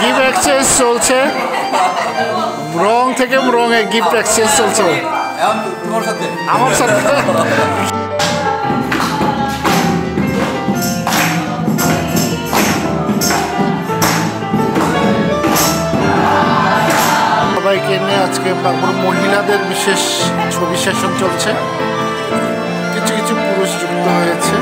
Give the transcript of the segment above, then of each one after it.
Gift exchange চলছে, রং থেকে রঙে গিফট এক্সচেঞ্জ চলছে আমার সাথে। সবাইকে নিয়ে আজকে মহিলাদের বিশেষ ছবি সেশন চলছে, কিছু কিছু পুরুষ যুক্ত হয়েছে।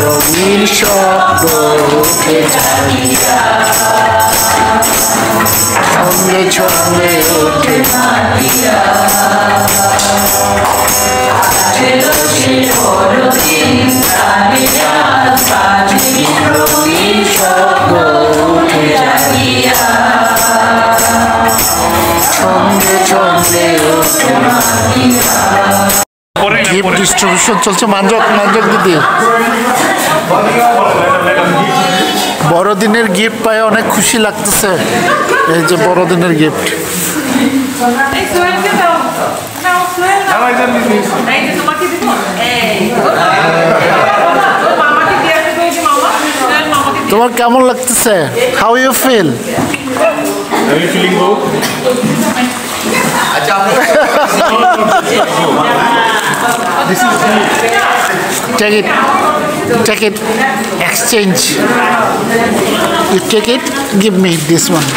রঙিন শব্দ উঠে জানিয়া ছন্দে ছন্দে ওঠে মাতিয়া রঙিন শব্দ উঠে জানিয়া ছন্দে ছন্দে ওঠে মাতিয়া। গিফট ডিস্ট্রিবিউশন চলছে। মানজক দিদি বড়দিনের গিফট পায় অনেক খুশি লাগতেছে। এই যে বড়দিনের গিফট। তোমার কেমন লাগতেছে? How you feel? Take it, exchange. You take it, give me this one.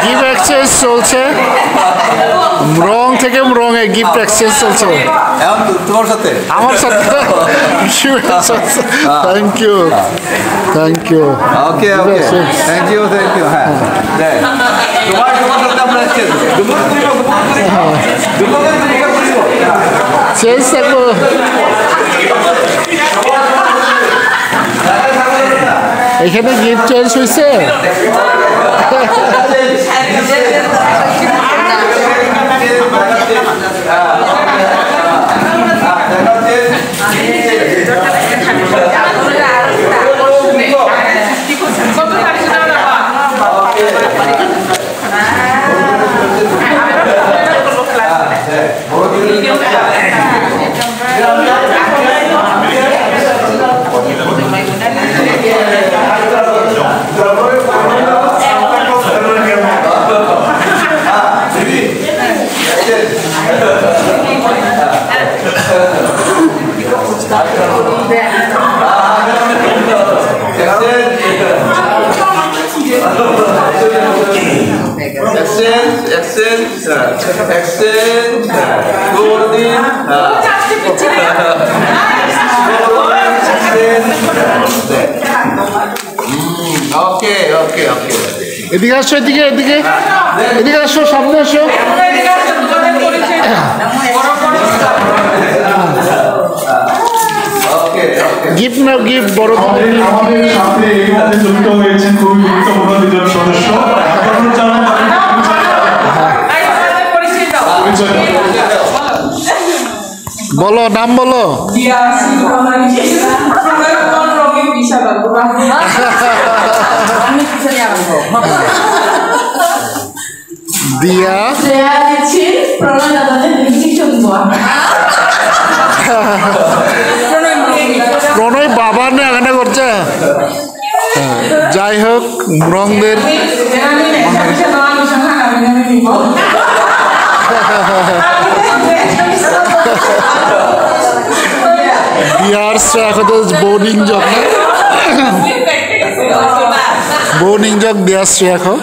Gift exchange চলছে, রং থেকে রঙে গিফট এক্সচেঞ্জ চলছে তোমার সাথে আমার সাথে। Thank you thank you. Okay okay thank you thank you. হ্যাঁ তোমার সাথে আমরা চেঞ্জ থাকবো। এখানে গিফট চেঞ্জ হয়েছে। এদিকে আসো, এদিকে এদিকে এদিকে আসো, সামনে আসো। গিফট নাও, গিফট বড় আমাদের সাথে এই মুহূর্তে যুক্ত হয়েছেন খুবই গুরুত্বপূর্ণ দুজন সদস্য। বলো, নাম বলো। দিয়া প্রণয় বাবা না এখানে করছে। যাই হোক, রংদের Biar aku tuh boning jog. Boning jog biar aku.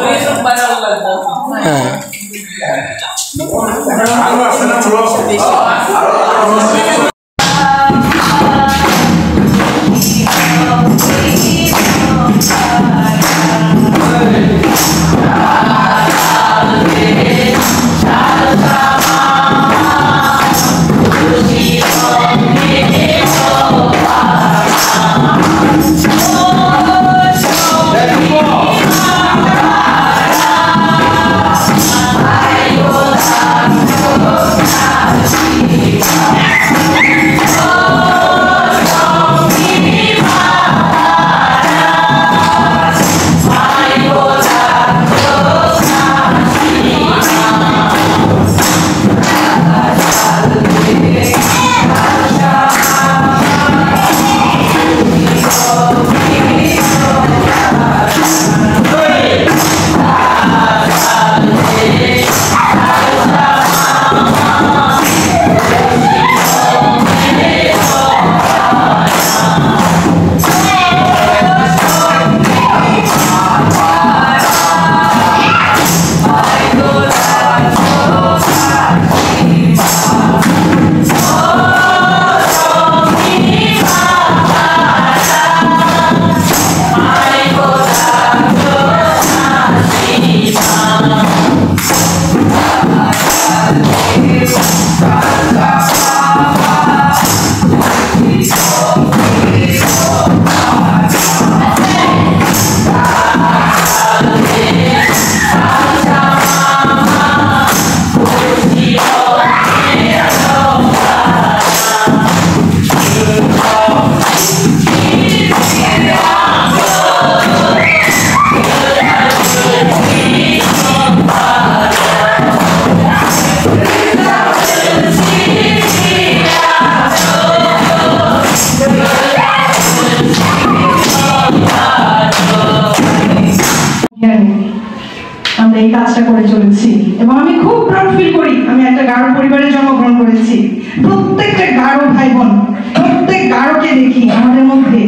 আমরা এই কাজটা করে চলেছি এবং আমি খুব প্রাউড ফিল করি আমি একটা গারো পরিবারে জন্মগ্রহণ করেছি প্রত্যেকটা গারো ভাই বোন প্রত্যেক গারোকে দেখি আমাদের মধ্যে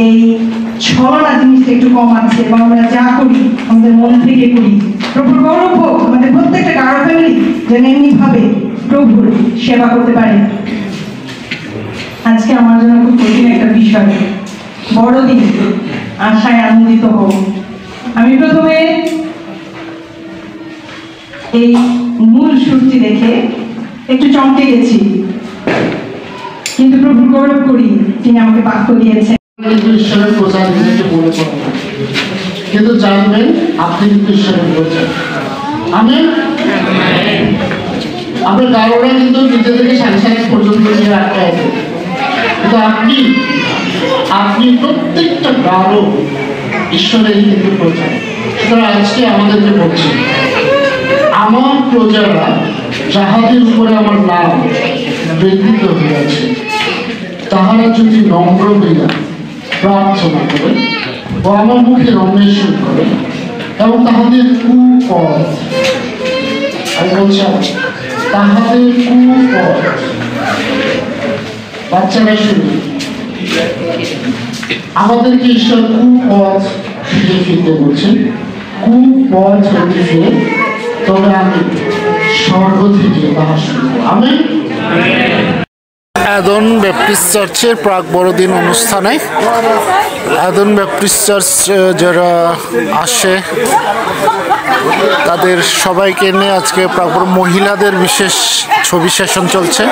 এই ছলনা জিনিসটা একটু কম আছে এবং আমরা যা করি আমাদের মন থেকে করি প্রভুর গৌরব হোক আমাদের প্রত্যেকটা গারো ফ্যামিলি যেন এমনি ভাবে প্রভুর সেবা করতে পারে আজকে আমার জন্য খুব কঠিন একটা বিষয় বড়দিন আশায় আনন্দিত হোক আমি প্রথমে এই মূল সুরটি দেখে একটু চমকে গেছি কিন্তু প্রভুর গৌরব করি তিনি আমাকে বাক্য দিয়েছেন কিন্তু ঈশ্বরের প্রচার নিজেকে বলে করবেন কিন্তু জানবেন আপনি কিন্তু ঈশ্বরের প্রচার আমেন আমরা গারোরা কিন্তু নিজেদেরকে সাংসারিক পর্যন্ত নিয়ে রাখতে হবে কিন্তু আপনি প্রত্যেকটা গারো ঈশ্বরের কিন্তু প্রচার সুতরাং আজকে আমাদেরকে বলছি আমার প্রজারা যাহাদের উপরে আমার নাম বৃদ্ধিত হইয়াছে তাহারা যদি নম্র হইয়া প্রার্থনা করে ও আমার মুখে অন্বেষণ করে এবং তাহাদের কুপথ আমি বলছি তাহাদের কুপথ বাচ্চারা শুনে আমাদেরকে ঈশ্বর কুপথ ফিরে ফিরতে বলছেন কুপথ হইতে ফিরে তবে আমি স্বর্গ থেকে তাহা শুনবো আমেন অ্যাদন ব্যাপটিস্ট চার্চের প্রাক বড়দিন অনুষ্ঠানে অ্যাদন ব্যাপটিস্ট চার্চ যারা আসে তাদের সবাইকে নিয়ে আজকে প্রাক মহিলাদের বিশেষ ছবি সেশন চলছে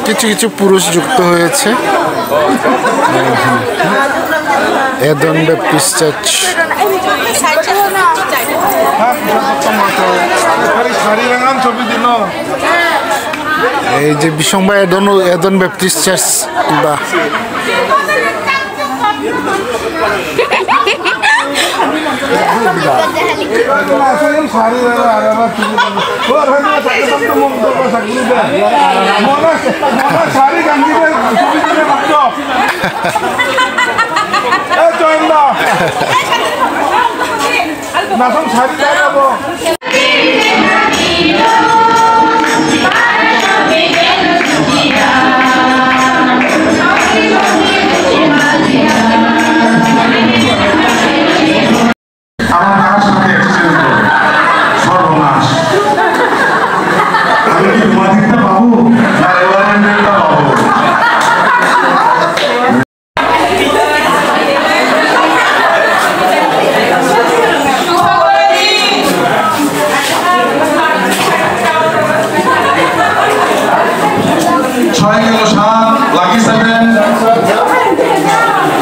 কিছু কিছু পুরুষ যুক্ত হয়েছে অ্যাদন ব্যাপটিস্ট চার্চ এই যে বিশংবা এদন ব্যাপটিস্ট চার্চ বা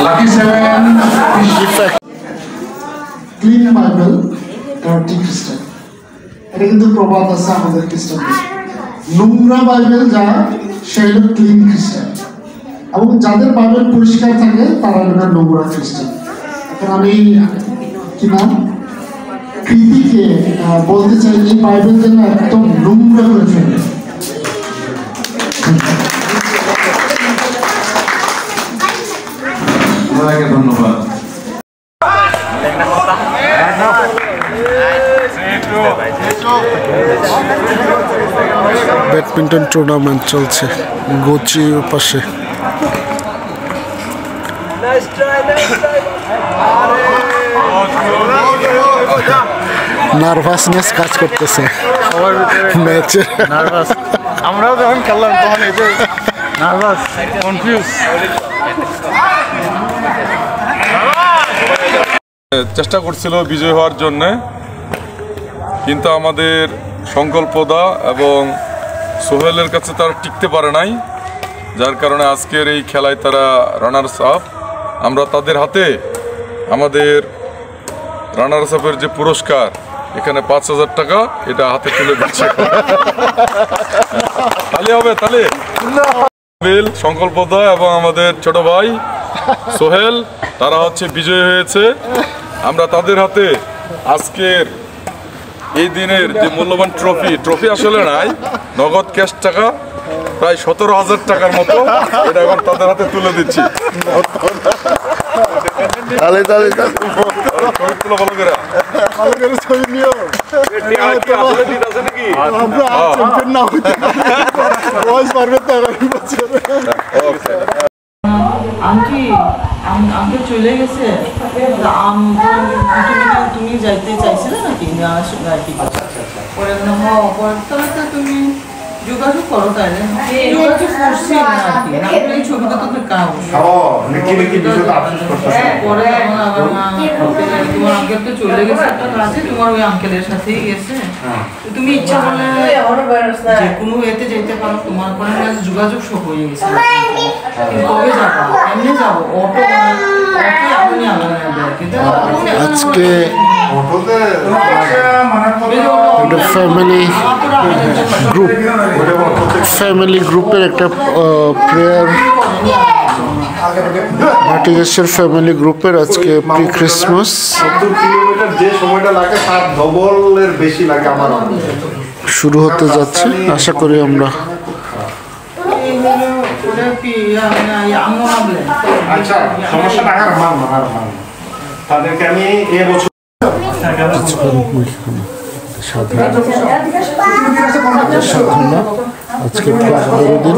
লাকি 7 ক্লিন বাইবেল ডার্টি খ্রিস্টান, এটা কিন্তু প্রবাদ আছে আমাদের খ্রিস্টানদের। নোংরা বাইবেল যা সে হলো ক্লিন খ্রিস্টান, এবং যাদের বাইবেল পরিষ্কার থাকে তারা হলো নোংরা খ্রিস্টান। এখন আমি কি নাম কৃতিকে বলতে চাই এই বাইবেল যেন একদম নোংরা করে ফেলে। ধন্যবাদ। ব্যাডমিন্টন টুর্নামেন্ট চলছে গোচির পাশে। নার্ভাসনেস কাজ করতেছে ম্যাচে। নার্ভাস, আমরাও যখন খেললাম তখন এই যে নার্ভাস, কনফিউজ। চেষ্টা করছিল বিজয় হওয়ার জন্যে, কিন্তু আমাদের সংকল্পদা এবং সোহেলের কাছে তারা টিকতে পারে নাই, যার কারণে আজকের এই খেলায় তারা রানার্স আপ। আমরা তাদের হাতে আমাদের রানার্স আপের যে পুরস্কার এখানে 5,000 টাকা এটা হাতে তুলে দিচ্ছে। তাহলে হবে, তাহলে সংকল্পদা এবং আমাদের ছোট ভাই সোহেল তারা হচ্ছে বিজয়ী হয়েছে। আমরা তাদের হাতে আজকের এই দিনের যে মূল্যবান ট্রফি আসলে নাই, নগদ ক্যাশ টাকা প্রায় 17,000 টাকার মতো, এটা এখন তাদের হাতে তুলে দিচ্ছি। আন্টি আঙ্কে চলে গেছে, তুমি যাইতে চাইছিলে নাকি পরে তাহলে তো তুমি যোগাযোগ করো, তাইলে যোগাযোগ করছি না আর কি, এই ছবিটা তো কাজ পরে তোমার আঙ্কেল তো চলে গেছে একটা কাজে, তোমার ওই আঙ্কেলের সাথেই গেছে। তুমি ইচ্ছা করলে যে কোনো এতে যেতে পারো, তোমার পরে যোগাযোগ সব হয়ে গেছে। কিন্তু কবে যাবো? এমনি যাবো, অটো এখনই আলাদা কিন্তু আজকে ফ্যামিলি গ্রুপের একটা প্রেয়ার, ভাটিগাছের ফ্যামিলি গ্রুপের আজকে প্রি ক্রিসমাস। 70 কিলোমিটার যে সময়টা লাগে তার ডবলের বেশি লাগে আমার। শুরু হতে যাচ্ছে, আশা করি আমরা আচ্ছা, সমস্যা না, আর মান তাদেরকে আমি এবছর আজকে বড়দিন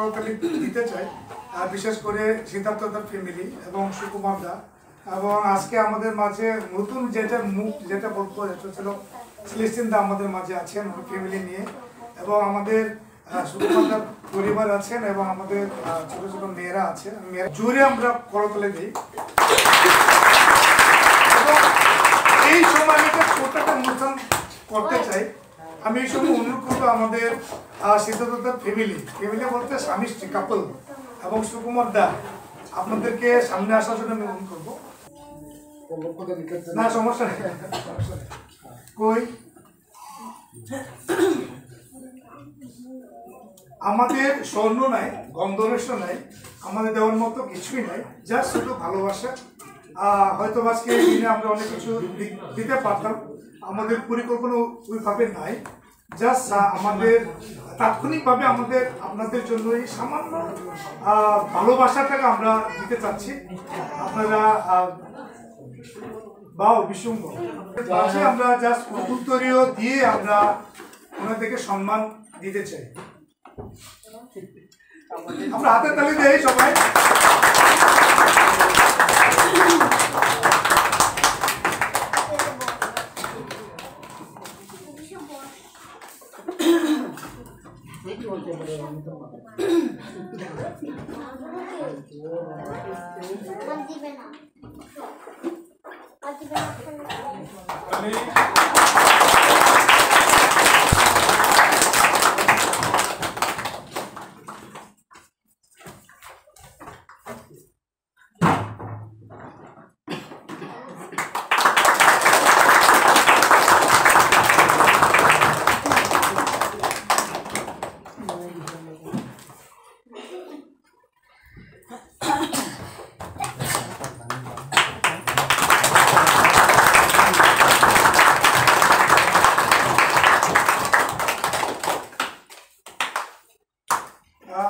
করতালি দিতে চাই, বিশেষ করে সিদ্ধার্থদার ফ্যামিলি এবং সুকুমার দা। এবং আজকে আমাদের মাঝে নতুন যেটা বলবো এটা ছিল সেলেস্টিন দা আমাদের মাঝে আছেন ফ্যামিলি নিয়ে, এবং আমাদের সুকুমার দার পরিবার আছেন এবং আমাদের ছোট ছোট মেয়েরা আছে। মেয়েরা জুড়ে আমরা করতালি দিই। এই সময় আমি একটা ছোট একটা অনুষ্ঠান করতে চাই। আমি এই সময় অনুরোধ করবো আমাদের সিদ্ধার্থদার ফ্যামিলি বলতে স্বামী স্ত্রী কাপল এবং সুকুমার দা আপনাদেরকে সামনে আসার জন্য আমি অনুরোধ করবো। না সমস্যা নেই, কই আমাদের স্বর্ণ নাই, গন্ধরেশ নাই, আমাদের দেওয়ার মতো কিছুই নাই, জাস্ট শুধু ভালোবাসা। হয়তো আজকে দিনে আমরা অনেক কিছু দিতে পারতাম, আমাদের পরিকল্পনা ওইভাবে নাই। জাস্ট আমাদের তাৎক্ষণিকভাবে আমাদের আপনাদের জন্য এই সামান্য ভালোবাসাটাকে আমরা দিতে চাচ্ছি। আপনারা বাও বিশুম্ভ আমরা জাস্ট উত্তরীয় দিয়ে আমরা ওনাদেরকে সম্মান দিতে চাই। আমরা হাতের তালি দেই সবাই।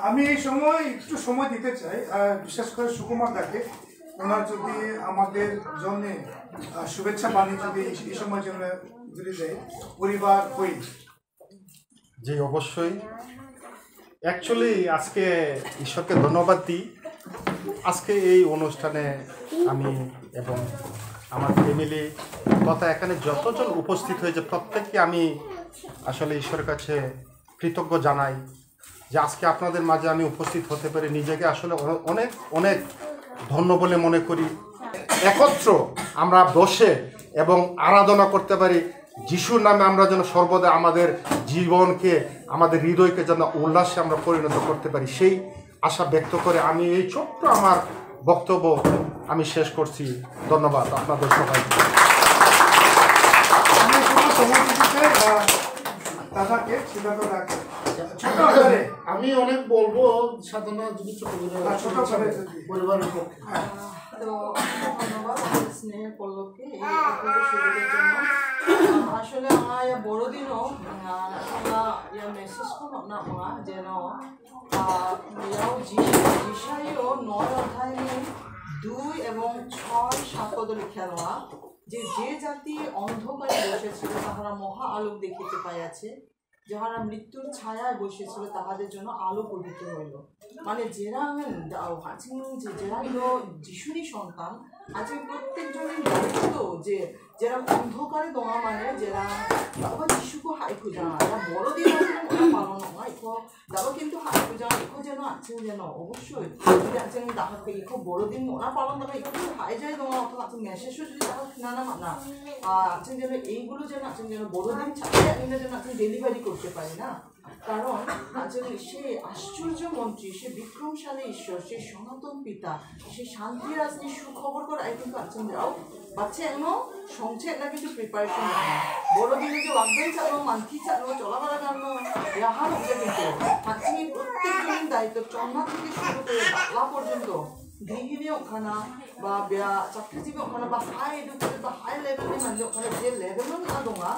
আমি এই সময় একটু সময় দিতে চাই, বিশেষ করে সুকুমার দাকে। ওনার যদি আমাদের জন্য শুভেচ্ছা বাণী যদি এই সময় জন্য যদি দেয় পরিবার হই। জি অবশ্যই। অ্যাকচুয়ালি আজকে ঈশ্বরকে ধন্যবাদ দিই। আজকে এই অনুষ্ঠানে আমি এবং আমার ফ্যামিলি তথা এখানে যতজন উপস্থিত হয়েছে প্রত্যেককে আমি আসলে ঈশ্বরের কাছে কৃতজ্ঞ জানাই যে আজকে আপনাদের মাঝে আমি উপস্থিত হতে পারি। নিজেকে আসলে অনেক অনেক ধন্য বলে মনে করি। একত্র আমরা বসে এবং আরাধনা করতে পারি যিশুর নামে। আমরা যেন সর্বদা আমাদের জীবনকে, আমাদের হৃদয়কে যেন উল্লাসে আমরা পরিণত করতে পারি, সেই আশা ব্যক্ত করে আমি এই ছোট্ট আমার বক্তব্য আমি শেষ করছি। ধন্যবাদ আপনাদের সবাইকে। আমি অনেক বলবো সাধনা যদি ছোট পরিবারের পক্ষে। তো ধন্যবাদ স্নেহের পল্লবকে এই অপূর্ব সুযোগের জন্য। আসলে আমার বড়দিনও ইয়া মেসেজ কোনো না হওয়া যেন জিসাইও 9 অধ্যায় 2 এবং 6 7 লিখা দেওয়া যে জাতি অন্ধকারে বসেছিল তাহারা মহা আলোক দেখিতে পাইয়াছে, যাহারা মৃত্যুর ছায়ায় বসেছিল তাহাদের জন্য আলো পবিত্র হইল। মানে যারা যারা হলো যিশুরই সন্তান, আজকে প্রত্যেকজনের দায়িত্ব যে যারা অন্ধকারে দেওয়া মানে যারা বাবা যিশুকে হাই খুঁজা এরা বড়দিন ওরা পালন হয় তারাও কিন্তু হাই খুঁজা এখো যেন আছে যেন অবশ্যই যদি আছে তাহাকে এখো বড়দিন ওরা পালন দেবে এখানে হাই যায় দেওয়া অথবা আছে মেসেজও যদি তাহা না না না আছেন যেন এইগুলো যেন আছেন যেন বড়দিন ছাড়া এগুলো যেন আছেন ডেলিভারি করতে পারি না। কারণ আছেন সে আশ্চর্য মন্ত্রী, সে বিক্রমশালী ঈশ্বর, সে সনাতন পিতা, সে শান্তি রাজনীতি সুখবর করে কিন্তু আছেন যাও বাচ্চা এমন সংসার একটা কিন্তু প্রিপারেশন বড়দিনে যে ওয়াকবেন চালো মান্থি চালো চলাফেরা কারণ রাহার হচ্ছে কিন্তু আজকে প্রত্যেকজনের দায়িত্ব চন্না থেকে শুরু করে বাংলা পর্যন্ত গৃহিণী ওখানা বা চাকরিজীবী ওখানে বা হাই এডুকেটেড বা হাই লেভেলে মানে ওখানে যে লেভেলও না দোঙা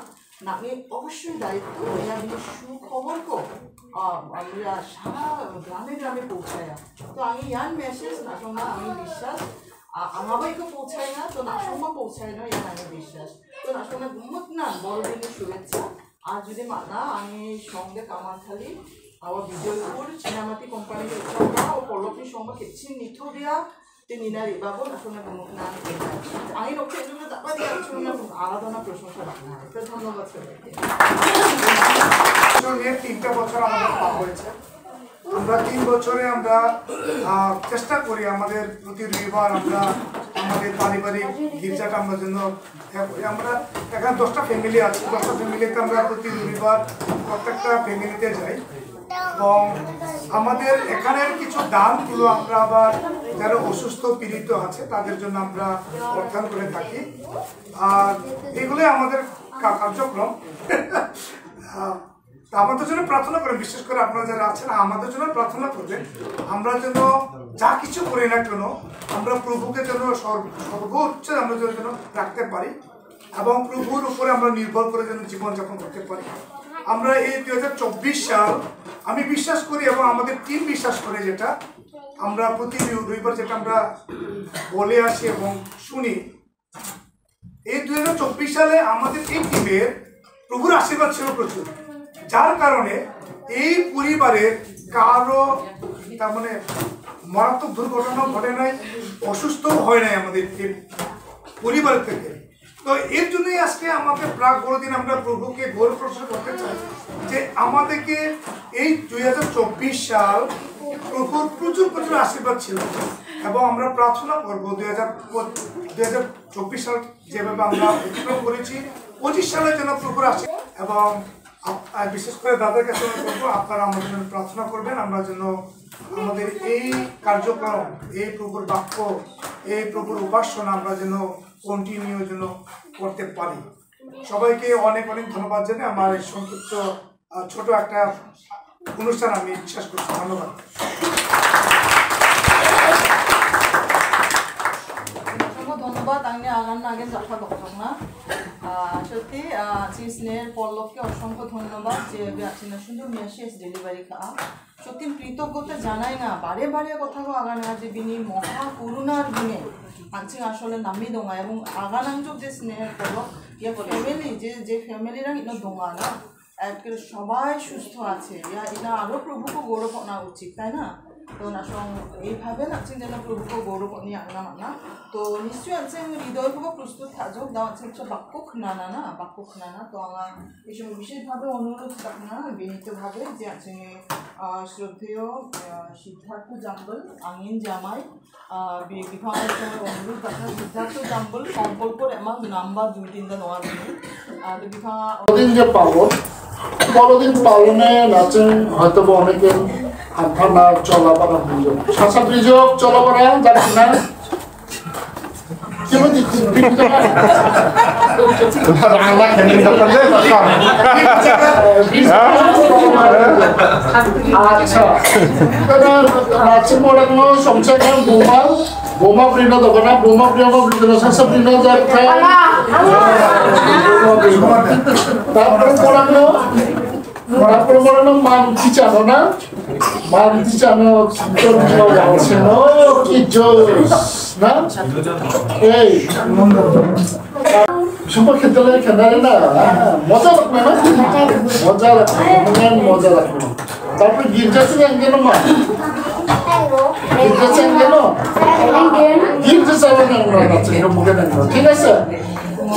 নাকি অবশ্যই দায়িত্ব এরা সুখবরকে আমরা সারা গ্রামে গ্রামে পৌঁছায়। তো আমি ইয়ান মেসেজ না শোনা আমি বিশ্বাস আমাবাইকে পৌঁছায় না তো না সময় পৌঁছায় না ইয়ান আমি বিশ্বাস তো না শোনা ঘুমত না বড়দিনের শুভেচ্ছা। আর যদি মানা আমি সঙ্গে Kamarkhali awa Bijoypur Chinamati company ucapnya o polopni somba kecil nithodia ninari babon asuna gumukna আমি লোককে এজন্য দাবা দিয়ে আসলে আলাদা না প্রশংসা রাখনা এটা ধন্যবাদ সবাইকে নিয়ে 3টা বছর আমাদের পার হয়েছে আমরা 3 বছরে আমরা চেষ্টা করি আমাদের প্রতি রবিবার আমরা আমাদের পারিবারিক গির্জাটা আমরা জন্য আমরা এখানে 10টা ফ্যামিলি আছে 10টা ফ্যামিলিতে আমরা প্রতি রবিবার প্রত্যেকটা ফ্যামিলিতে যাই এবং আমাদের এখানের কিছু দানগুলো আমরা আবার যারা অসুস্থ পীড়িত আছে তাদের জন্য আমরা অর্থায়ন করে থাকি আর এগুলো আমাদের কার্যক্রম আমাদের জন্য প্রার্থনা করেন বিশেষ করে আপনারা যারা আছেন আমাদের জন্য প্রার্থনা করবেন আমরা যেন যা কিছু করি না কেন আমরা প্রভুকে যেন সর্বোচ্চ আমরা যেন রাখতে পারি এবং প্রভুর উপরে আমরা নির্ভর করে যেন জীবনযাপন করতে পারি আমরা এই 2024 সাল আমি বিশ্বাস করি এবং আমাদের টিম বিশ্বাস করে যেটা আমরা প্রতি রবিবার যেটা আমরা বলে আসি এবং শুনি এই 2024 সালে আমাদের এই টিমের প্রভুর আশীর্বাদ ছিল প্রচুর যার কারণে এই পরিবারের কারো তার মানে মারাত্মক দুর্ঘটনা ঘটে নাই অসুস্থও হয় নাই আমাদের পরিবারের থেকে তো এর জন্যই আজকে আমাদের প্রাক বড়দিন আমরা প্রভুকে গৌরব প্রশংসা করতে চাই যে আমাদেরকে এই 2024 সাল প্রভুর প্রচুর প্রচুর আশীর্বাদ ছিল এবং আমরা প্রার্থনা করবো 2024 সাল যেভাবে আমরা অতিক্রম করেছি 25 সালের জন্য প্রভুর আশীর্বাদ এবং বিশেষ করে দাদার কাছে বলবো আপনারা আমাদের জন্য প্রার্থনা করবেন আমরা যেন আমাদের এই কার্যক্রম এই প্রভুর বাক্য এই প্রভুর উপাসনা আমরা যেন কন্টিনিউ যেন করতে পারি সবাইকে অনেক অনেক ধন্যবাদ জানাই আমার এই সংক্ষিপ্ত ছোট একটা অনুষ্ঠান আমি বিশ্বাস করছি ধন্যবাদ ধন্যবাদ আমি আগান আগে কথা বলতাম না সত্যি স্নেহের পল্লবকে অসংখ্য ধন্যবাদ যে আচিনা সুন্দর মেসেজ ডেলিভারি খাওয়া সত্যি কৃতজ্ঞতা জানাই না বারে বারে কথাও আগান যে বিনি মহা করুণার গুণে আনছি আসলে নামি দোঙা এবং আগান আঞ্চক যে স্নেহের পল্লব ইয়া ফ্যামিলি যে ফ্যামিলিরা ইনো দোঙা না একেবারে সবাই সুস্থ আছে এটা আরও প্রভুকে গৌরব আনা উচিত তাই না তো নাসং এইভাবে নাচেন যেন প্রভুকে গৌরব নিয়ে আনা মানা তো নিশ্চয়ই আছে হৃদয়পূর্বক প্রস্তুত থাকো দাও আছে হচ্ছে বাক্য খানা না বাক্য খানা তো আমার এই সময় বিশেষভাবে অনুরোধ থাক না বিনীতভাবে যে আছে শ্রদ্ধেয় সিদ্ধার্থ জাম্বল আঙিন জামাই বিভাগের সময় অনুরোধ আপনার সিদ্ধার্থ জাম্বল সম্পর্কর এমন নাম্বার 2-3টা নেওয়ার জন্য বড়দিন যে পালন বড়দিন পালনে নাচেন হয়তো অনেকে আপনারা চলাপাড়া ব্রিজ শাসা ব্রিজ চলাপাড়া যাচ্ছি না আচ্ছা নাচেন পড়ানো সংসার বোমা প্রিণ্ট দেবো না বোমা প্রিয় শাসা প্রিণ্ট যাচ্ছে তারপরে পড়ানো মানছি জানো না মানছি জানো কি জোস না এই সুপার খেতে লাগে খেলারে না মজা লাগবে না মজা লাগবে মজা লাগবে তারপরে গির্জা থেকে কেন মা গির্জা থেকে কেন গির্জা চাবেন না মুখে দেন ঠিক আছে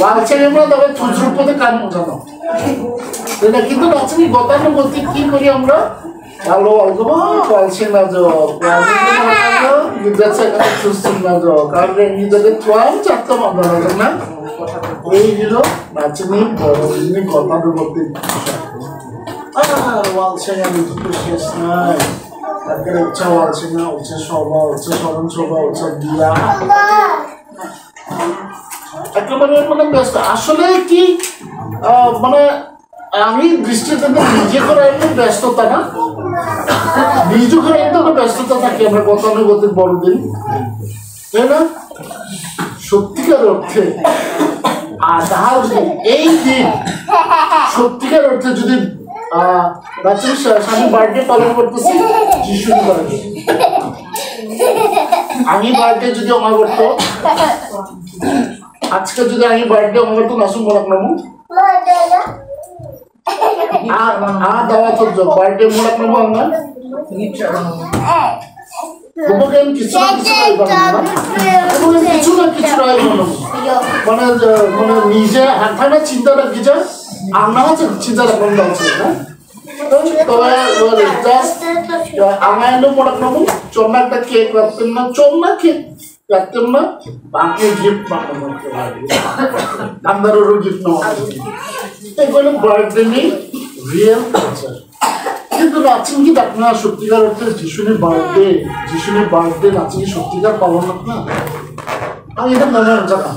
লালচে আমরা তবে খুচরোর পথে কাম জানো এটা কিন্তু নাচনি গতানুগতিক কি করি আমরা ভালো অল্প পালছি না যাচ্ছে সুস্থ না কারণ নিজেদের চোয়াল চারটা মামলা না এই হল নাচনি বড়দিনী গতানুগতিক আর ওয়ালছে আমি দুটো শেষ নাই তারপরে উচ্চা ওয়ালছে না উচ্চা সভা উচ্চা স্মরণ সভা উচ্চা দিয়া একেবারে মানে ব্যস্ত আসলে কি মানে আমি দৃষ্টিতে নিজে করে একদম ব্যস্ততা না নিজে করে একদম ব্যস্ততা থাকি আমরা গতানুগতিক বড়দিন তাই না সত্যিকার অর্থে আধার এই দিন সত্যিকার অর্থে যদি রাত্রি স্বামী বার্থডে পালন করতেছি যিশু করে আমি বার্থডে যদি আমার করতো আজকে যদি আমি বার্থডে আমার করতো নাসুম বলাক নামু দাওয়াত বার্থডে মোড়া করবো আমরা তোমাকে কিছু না কিছু মানে মানে নিজে হাঁটানো চিন্তাটা কি যায় আমরা হচ্ছে চিন্তাটা কম যাচ্ছে না আমার মোড়া করবো চন্না একটা কেক রাখতেন না চন্না কেক রাখতেন না বাকি গিফট পাঠানো আমদারও গিফট নেওয়া এগুলো বার্থডে নেই রিয়েল কালচার কিন্তু নাচেন কি আপনার সত্যিকার অর্থে যিশুনের বার্থডে নাচেন কি সত্যিকার পালন না আমি এটা মনে হচ্ছে না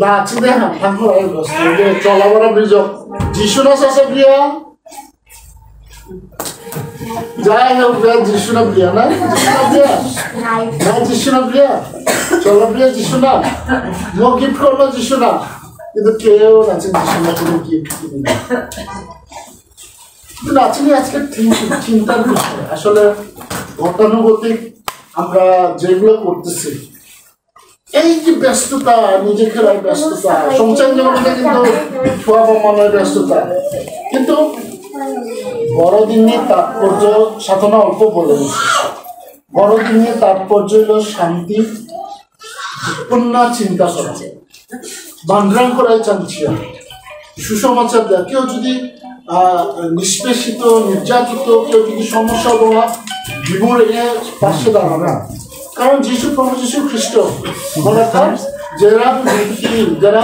নাচি দেখ না ঠাকুর চলাবরা ব্রিজ যিশু নাচ আছে প্রিয়া যাই হোক যিশু না প্রিয়া না যিশু না প্রিয়া চলো প্রিয়া যিশু না নো গিফট করলো যিশু না কিন্তু কেউ নাচেন যিশু না কোনো গিফট কিনে না নাচনি আজকে চিন্তার বিষয় আসলে গতানুগতিক আমরা যেগুলো করতেছি এই যে ব্যস্ততা নিজে খেলার ব্যস্ততা সংসার জীবনে কিন্তু ছোয়া মানের ব্যস্ততা কিন্তু বড়দিনের তাৎপর্য সাধনা অল্প বলে বড়দিনের তাৎপর্য হলো শান্তি পূর্ণ চিন্তা করা বান্দ্রাং করাই চাচ্ছিয়া সুসমাচার দেয় কেউ যদি নিষ্পেষিত নির্যাতিত কেউ যদি সমস্যা বলা বিমূঢ় এ পাশে দাঁড়াবে না কারণ যিশু প্রভু যিশু খ্রিস্ট মনে যারা যারা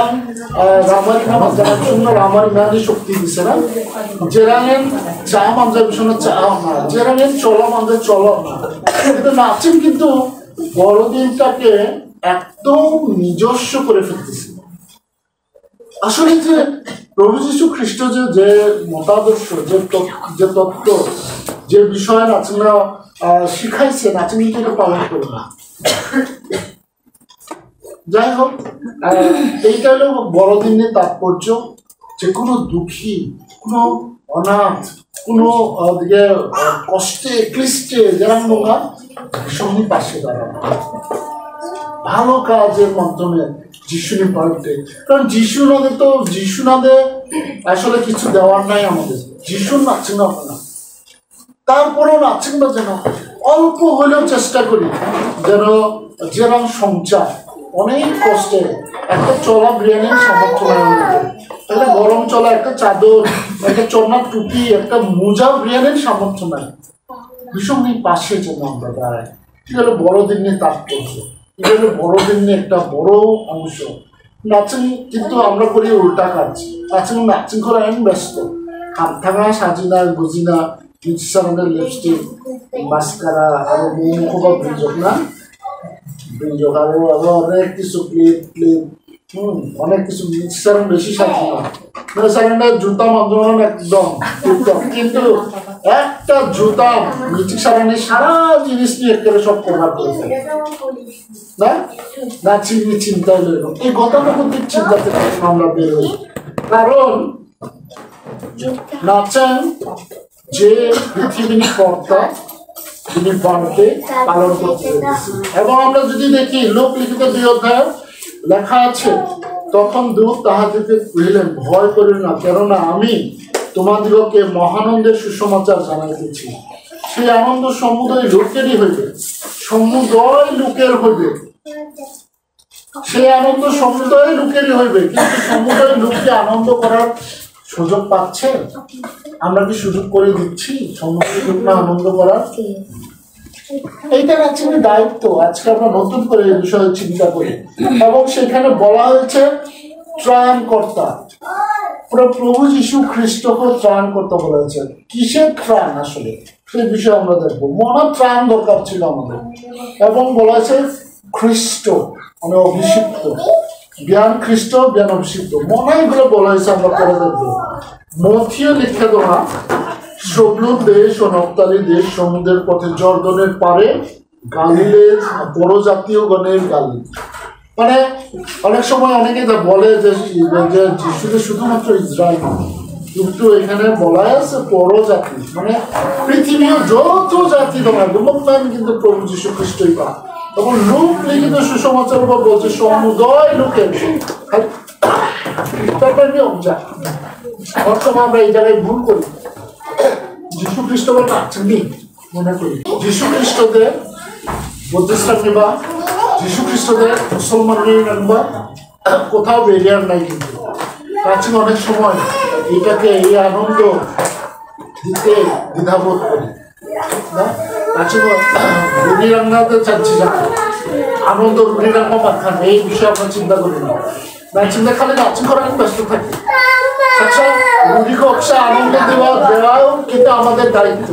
রামারি নাম যারা শূন্য রামারি নামে শক্তি দিছে না যারা চা মানজার বিষয় চাও না যারা চলা মানজার চলো না কিন্তু নাচেন কিন্তু বড়দিনটাকে একদম নিজস্ব করে ফেলতেছে আসলে যে প্রভু যীশু খ্রিস্ট যে মতাদর্শ যে তত্ত্ব যে বিষয় নাচনা শিখাইছে নাচেন কিন্তু পালন করে না যাই হোক এইটা হলো বড়দিনের তাৎপর্য যে কোনো দুঃখী কোনো অনাথ কোনো কষ্টে ক্লিষ্টে যারা নোংরা সঙ্গে পাশে দাঁড়ানো ভালো কাজের মাধ্যমে যিশুর বার্থডে কারণ যিশু নাদে আসলে কিছু দেওয়ার নাই আমাদের যিশুর নাচেন না আপনারা তারপরেও নাচেন না যেন অল্প হলেও চেষ্টা করি যেন যেরকম সঞ্চার অনেক কষ্টে একটা চলা বিরিয়ানির সামর্থ্য একটা গরম চলা একটা চাদর একটা চন্নার টুপি একটা মোজা বিরিয়ানির সামর্থ্য নাই ভীষণ পাশে যেন আমরা দাঁড়াই এটা হলো বড়দিনের তাৎপর্য এটা হলো বড়দিনের একটা বড় অংশ নাচেন কিন্তু আমরা করি উল্টা কাজ নাচেন করে ব্যস্ত হাত থাকা সাজি না বুঝি না সামনে লিপস্টিক মাস্কারা আরো মুখ বা ব্রিজক না ব্রিজক আরো অনেক কিছু প্লেট অনেক কিছু মিক্সার বেশি সাজি না জুতা মাধ্যম একদম কিন্তু একটা জুতা মিউজিক সারানি সারা জিনিস নিয়ে একেবারে সব কভার করে না নাচি চিন্তা হলো এই গতানুগতিক চিন্তা থেকে আমরা বের হই কারণ নাচেন যে পৃথিবীর কর্তা তিনি বার্থডে পালন করতে এবং আমরা যদি দেখি লোকলিখিত 2 অধ্যায় লেখা আছে তখন দূত তাহাদিগকে কহিলেন ভয় করিও না কেননা আমি তোমাদিগকে মহানন্দের সুসমাচার জানাইতেছি সেই আনন্দ সমুদয় লোকেরই হইবে সেই আনন্দ সমুদয় লোকেরই হইবে কিন্তু সমুদয় লোককে আনন্দ করার সুযোগ পাচ্ছে আমরা কি সুযোগ করে দিচ্ছি সমুদয় লোককে আনন্দ করার এইটা হচ্ছে দায়িত্ব আজকে আমরা নতুন করে এই বিষয়ে চিন্তা করি এবং সেখানে বলা হয়েছে ত্রাণকর্তা প্রভু যীশু খ্রিস্টকে ত্রাণকর্তা বলা হয়েছে কিসের ত্রাণ আসলে সেই বিষয়ে আমরা দেখবো মনে ত্রাণ দরকার ছিল আমাদের এবং বলা হয়েছে খ্রিস্ট মানে অভিষিক্ত জ্ঞান খ্রিস্ট জ্ঞান অভিষিক্ত মনে এগুলো বলা হয়েছে আমরা পরে দেখবো মথিও লিখে দেওয়া সবলুন দেশ ও নফতালি দেশ সমুদ্রের পথে জর্দনের পারে গালিলের বড় জাতীয় গণের গালি মানে অনেক সময় অনেকে বলে যে যিশুকে শুধুমাত্র ইসরায়েল কিন্তু এখানে বলা আছে বড় জাতি মানে পৃথিবীর যত জাতি তোমার গুমমান কিন্তু প্রভু যীশু খ্রিস্টই পা তখন লোক লিখিত সুসমাচার উপর বলছে সমুদয় লোকের বর্তমানে আমরা এই জায়গায় ভুল করি, যীশু খ্রিস্ট বলতে আছেনই মনে করি। যীশু খ্রিস্টদের বুদ্ধিস্টরা নিবা, যীশু খ্রিস্টদের মুসলমানদের নিবা, কোথাও বেরিয়ার নাই। কিন্তু প্রাচীন অনেক সময় এটাকে এই আনন্দ দিতে দ্বিধাবোধ করি না। প্রাচীন রুটি রান্নাতে চাচ্ছি না, আনন্দ রুটি রান্না পাখান এই বিষয়ে আমরা চিন্তা করি না। চিন্তা খালি নাচিং করার ব্যস্ত থাকি। আচ্ছা, রুটিকে অবশ্যই আনন্দ দেওয়াও কিন্তু আমাদের দায়িত্ব,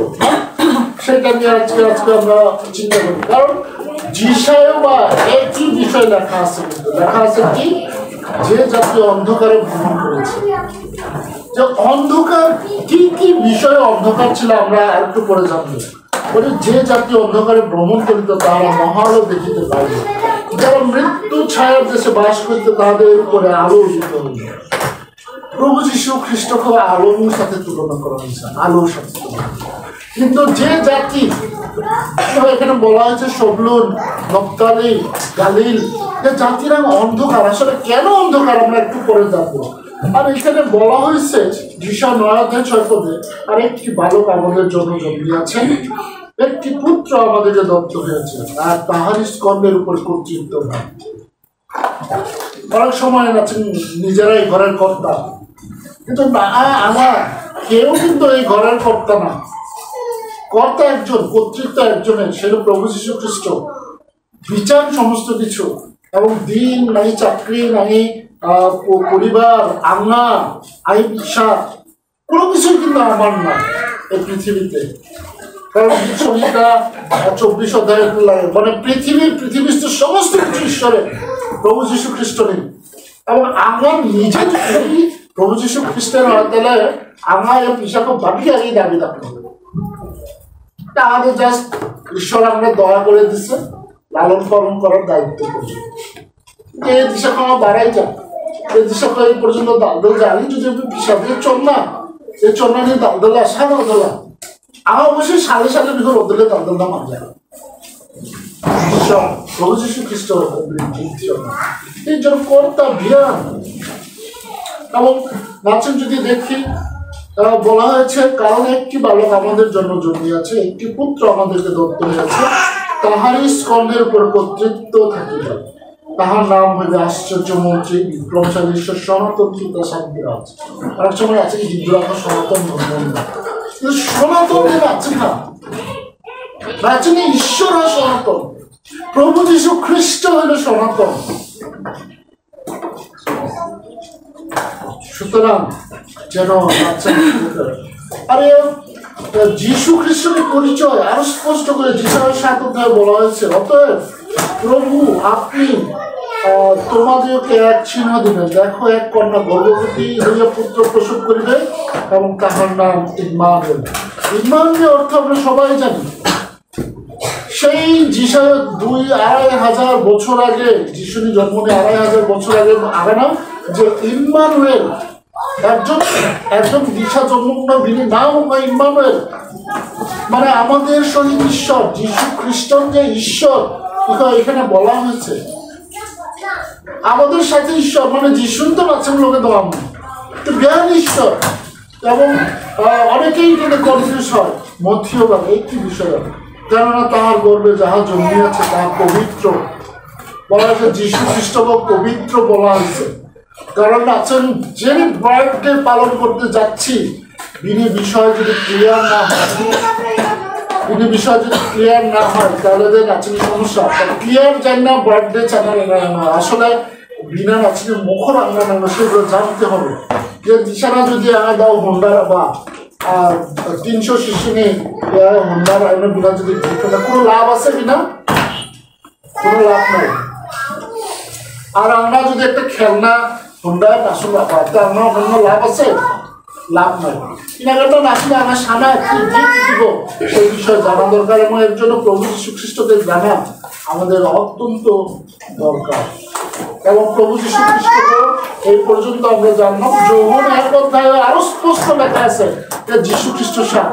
সেটা নিয়ে আজকে আমরা চিন্তা করি। কারণ জিসায় বা একই বিষয় লেখা আছে, কিন্তু লেখা আছে কি, যে জাতীয় অন্ধকারে ভ্রমণ করেছে। যে অন্ধকার কি কি বিষয়ে অন্ধকার ছিল আমরা একটু পরে জানবো। বলে যে জাতীয় অন্ধকারে ভ্রমণ করিত তারা মহাআলো দেখিতে পাইবে, যারা মৃত্যু ছায়ার দেশে বাস করিতে তাদের উপরে আলো উদিত হইল। প্রভু যীশু খ্রিস্টকে আলোর সাথে তুলনা করা হয়েছে, আলোর সাথে। কিন্তু যে জাতি এখানে বলা হয়েছে সবলুন, নফতালি, গালিল, যে জাতিরা অন্ধকার, আসলে কেন অন্ধকার আমরা একটু পরে জানবো। আর এখানে বলা হয়েছে যিশা 9:6 আর একটি বালক আমাদের জন্য জন্মিয়াছেন, একটি পুত্র আমাদেরকে দত্ত হয়েছে, আর তাহারই স্কন্ধের উপর কর্তৃত্ব নাই। অনেক সময় আছেন নিজেরাই ঘরের কর্তা, কিন্তু না, আমার কেউ কিন্তু এই ঘরের কর্তা না। কর্তা একজন, কর্তৃত্ব একজনের, সেটা প্রভু যীশু খ্রিস্ট। বিচার সমস্ত কিছু, এবং দিন নাই, চাকরি নাই, পরিবার, আঙ্গা, আয় বিশ্বাস, কোনো কিছুই কিন্তু আমার না এই পৃথিবীতে। কারণ সংহিতা 24 অধ্যায় মানে পৃথিবীর সমস্ত কিছু ঈশ্বরের, প্রভু যীশু খ্রিস্ট নেই। এবং আমরা নিজে যদি প্রভু যীশু খ্রিস্টের হয়, তাহলে আমরা এই পেশাকে বাকি আগেই দাবি রাখতে হবে। আমাদের জাস্ট ঈশ্বর আমরা দয়া করে দিচ্ছে, লালন পালন করার দায়িত্ব করছে। এই দিশাকে আমার বাড়াই যাক, এই দিশাকে এই পর্যন্ত দালদল জানি, যদি আমি পিসাদের চন্না, এই চন্না নিয়ে দালদলে আসা না দোলা, আমার অবশ্যই সালে সালে বিঘর বদলে দালদল না মারা যায়। প্রভু যীশু খ্রিস্ট এই জন্য কর্তা ভিয়ান। এবং নাচন যদি দেখি, বলা হয়েছে কারণ একটি বালক আমাদের জন্য জন্মিয়াছে, একটি পুত্র আমাদেরকে দত্ত হয়েছে, তাহারই স্কন্ধের উপর কর্তৃত্ব থাকিবে। তাহার নাম হইবে আশ্চর্যমন্ত্রী, বিক্রমশালী, ঈশ্বর, সনাতন পিতা, শান্তিরাজ। অনেক সময় আছে হিন্দুরা সনাতন ধর্ম, সনাতন আছে না, প্রাচীন ঈশ্বর হয় সনাতন, প্রভু যীশু খ্রিস্ট হইল সনাতন। সুতরাং যেন আরে যীশু খ্রিস্টের পরিচয় আরো স্পষ্ট করে যিশায় 7 অধ্যায়ে বলা হয়েছে, অতএব প্রভু আপনি তোমাদেরকে এক চিহ্ন দিবেন, দেখো এক কন্যা গর্ভবতী হইয়া পুত্র প্রসব করিবে, এবং তাহার নাম ইম্মানুয়েল। ইম্মানুয়েল অর্থ আমরা সবাই জানি। সেই যিশায় 2,500 বছর আগে, যিশুনি জন্ম নিয়ে 2,500 বছর আগে না, যে ইম্মানুয়েল একজন দিশা জন্মগ্রহণ, যিনি নাম ইম্মানুয়েল, মানে আমাদের সহিত ঈশ্বর, যীশু খ্রিস্টান যে ঈশ্বর এখানে বলা হয়েছে, আমাদের সাথে ঈশ্বর, মানে যিশুন তো আছেন লোকে দেওয়া তো জ্ঞান ঈশ্বর। এবং অনেকেই এখানে কনফিউজ হয় মথিও ভাবে একটি বিষয়, কেননা তাহার গর্বে যাহা জন্মিয়াছে তাহা পবিত্র। বলা হয়েছে যীশু খ্রিস্ট পবিত্র বলা হয়েছে, কারণ আছেন যে বার্থডে পালন করতে যাচ্ছি, বিনি বিষয় যদি ক্লিয়ার না হয়, তাহলে নাচেন সমস্যা। ক্লিয়ার জানি না বার্থডে চ্যানেল আসলে বিনা নাচনে মুখ রান্না না, সেগুলো জানতে হবে। যে দিশারা যদি আনা দাও হোন্ডার বা 300 শিশু নেই হোন্ডার আইনের বিনা যদি কোনো লাভ আছে কিনা, কোনো লাভ নাই। আর আমরা যদি একটা খেলনা হোন্ডা আসলে আমরা অন্য লাভ আছে, লাভ নাই। কিনাকাটা নাচলে আমার সামনে কি দিব সেই বিষয়ে জানা দরকার, এবং এর জন্য প্রভু যীশু খ্রিস্টকে জানা আমাদের অত্যন্ত দরকার। এবং প্রভু যীশু খ্রিস্টকে এই পর্যন্ত আমরা জানলাম। যৌবন 1 অধ্যায়ে আরো স্পষ্ট লেখা আছে যে যীশু খ্রিস্ট সাথ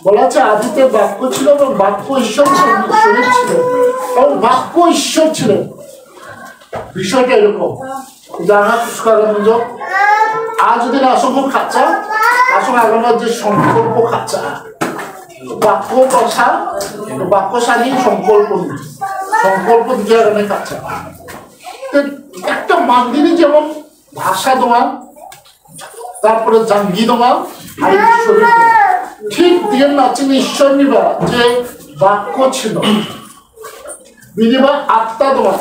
বলা আছে, আদিতে বাক্য ছিল এবং বাক্য ঈশ্বর ছিলেন, এবং বাক্য ঈশ্বর ছিলেন। বিষয়টা এরকম যারা পুষ্কারানন্দ আজ যদি অসংখ্য খাঁচা আসলে আগানোর যে সংকল্প খাঁচা বাক্য কথা বাক্যশালী সংকল্প দিকে আগানে খাঁচা একটা মান্দিনী যেমন ভাষা দোয়া তারপরে জাঙ্গি দোয়া আর ঈশ্বরের ঠিক দিয়ে নাচেন ঈশ্বর নিবা যে বাক্য ছিল বিনিবা আত্মা দোয়া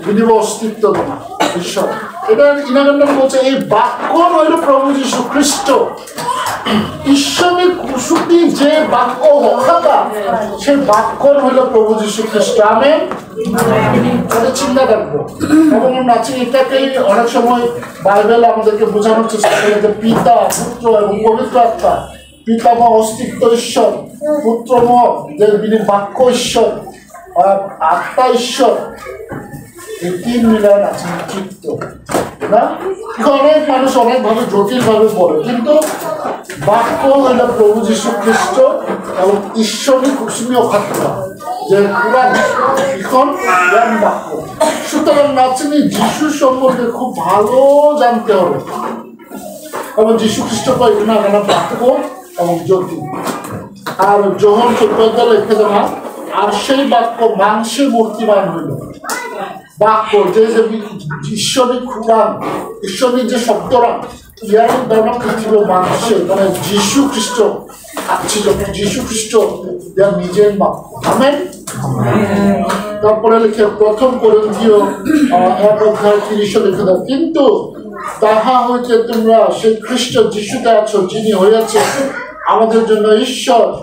বিনিবা অস্তিত্ব দোয়া ঈশ্বর এটা ইনাগান্ড বলছে এই বাক্য হইল প্রভু যীশু খ্রিস্ট ঈশ্বরের কুসুতি যে বাক্য হকাতা সেই বাক্য হইল প্রভু যীশু খ্রিস্ট আমেন এটা চিন্তা রাখবো এবং নাচি এটাকেই অনেক সময় বাইবেল আমাদেরকে বোঝানোর চেষ্টা করে যে পিতা পুত্র এবং পবিত্র আত্মা পিতামহ অস্তিত্ব ঈশ্বর পুত্রমহ যে যিনি বাক্য ঈশ্বর আত্মা ঈশ্বর এই তিন মিলন আছে চিত্ত না অনেক মানুষ অনেকভাবে জটিলভাবে বলে কিন্তু বাক্য হইল প্রভু যীশু খ্রিস্ট এবং ঈশ্বরী কুসুমীয় খাদ্য যে পুরা এখন জ্ঞান বাক্য সুতরাং নাচনি যিশু সম্পর্কে খুব ভালো জানতে হবে এবং যীশু খ্রিস্ট এখানে আগানা বাক্য এবং জ্যোতি আর যোহন 14 লিখে দেওয়া আর সেই বাক্য মাংসে মূর্তিমান হইল বাক্য যে ঈশ্বরী খুরান ঈশ্বরী যে শব্দরা ইয়ার দ্বারা পৃথিবীর মানুষে মানে যীশু খ্রিস্ট আছে যীশু খ্রিস্ট যার নিজের বাক্য আমেন তারপরে লিখে প্রথম করিন্থীয় 1:30 লিখে দাও কিন্তু তাহা হইতে তোমরা সেই খ্রিস্ট যীশুতে আছো যিনি হইয়াছে আমাদের জন্য ঈশ্বর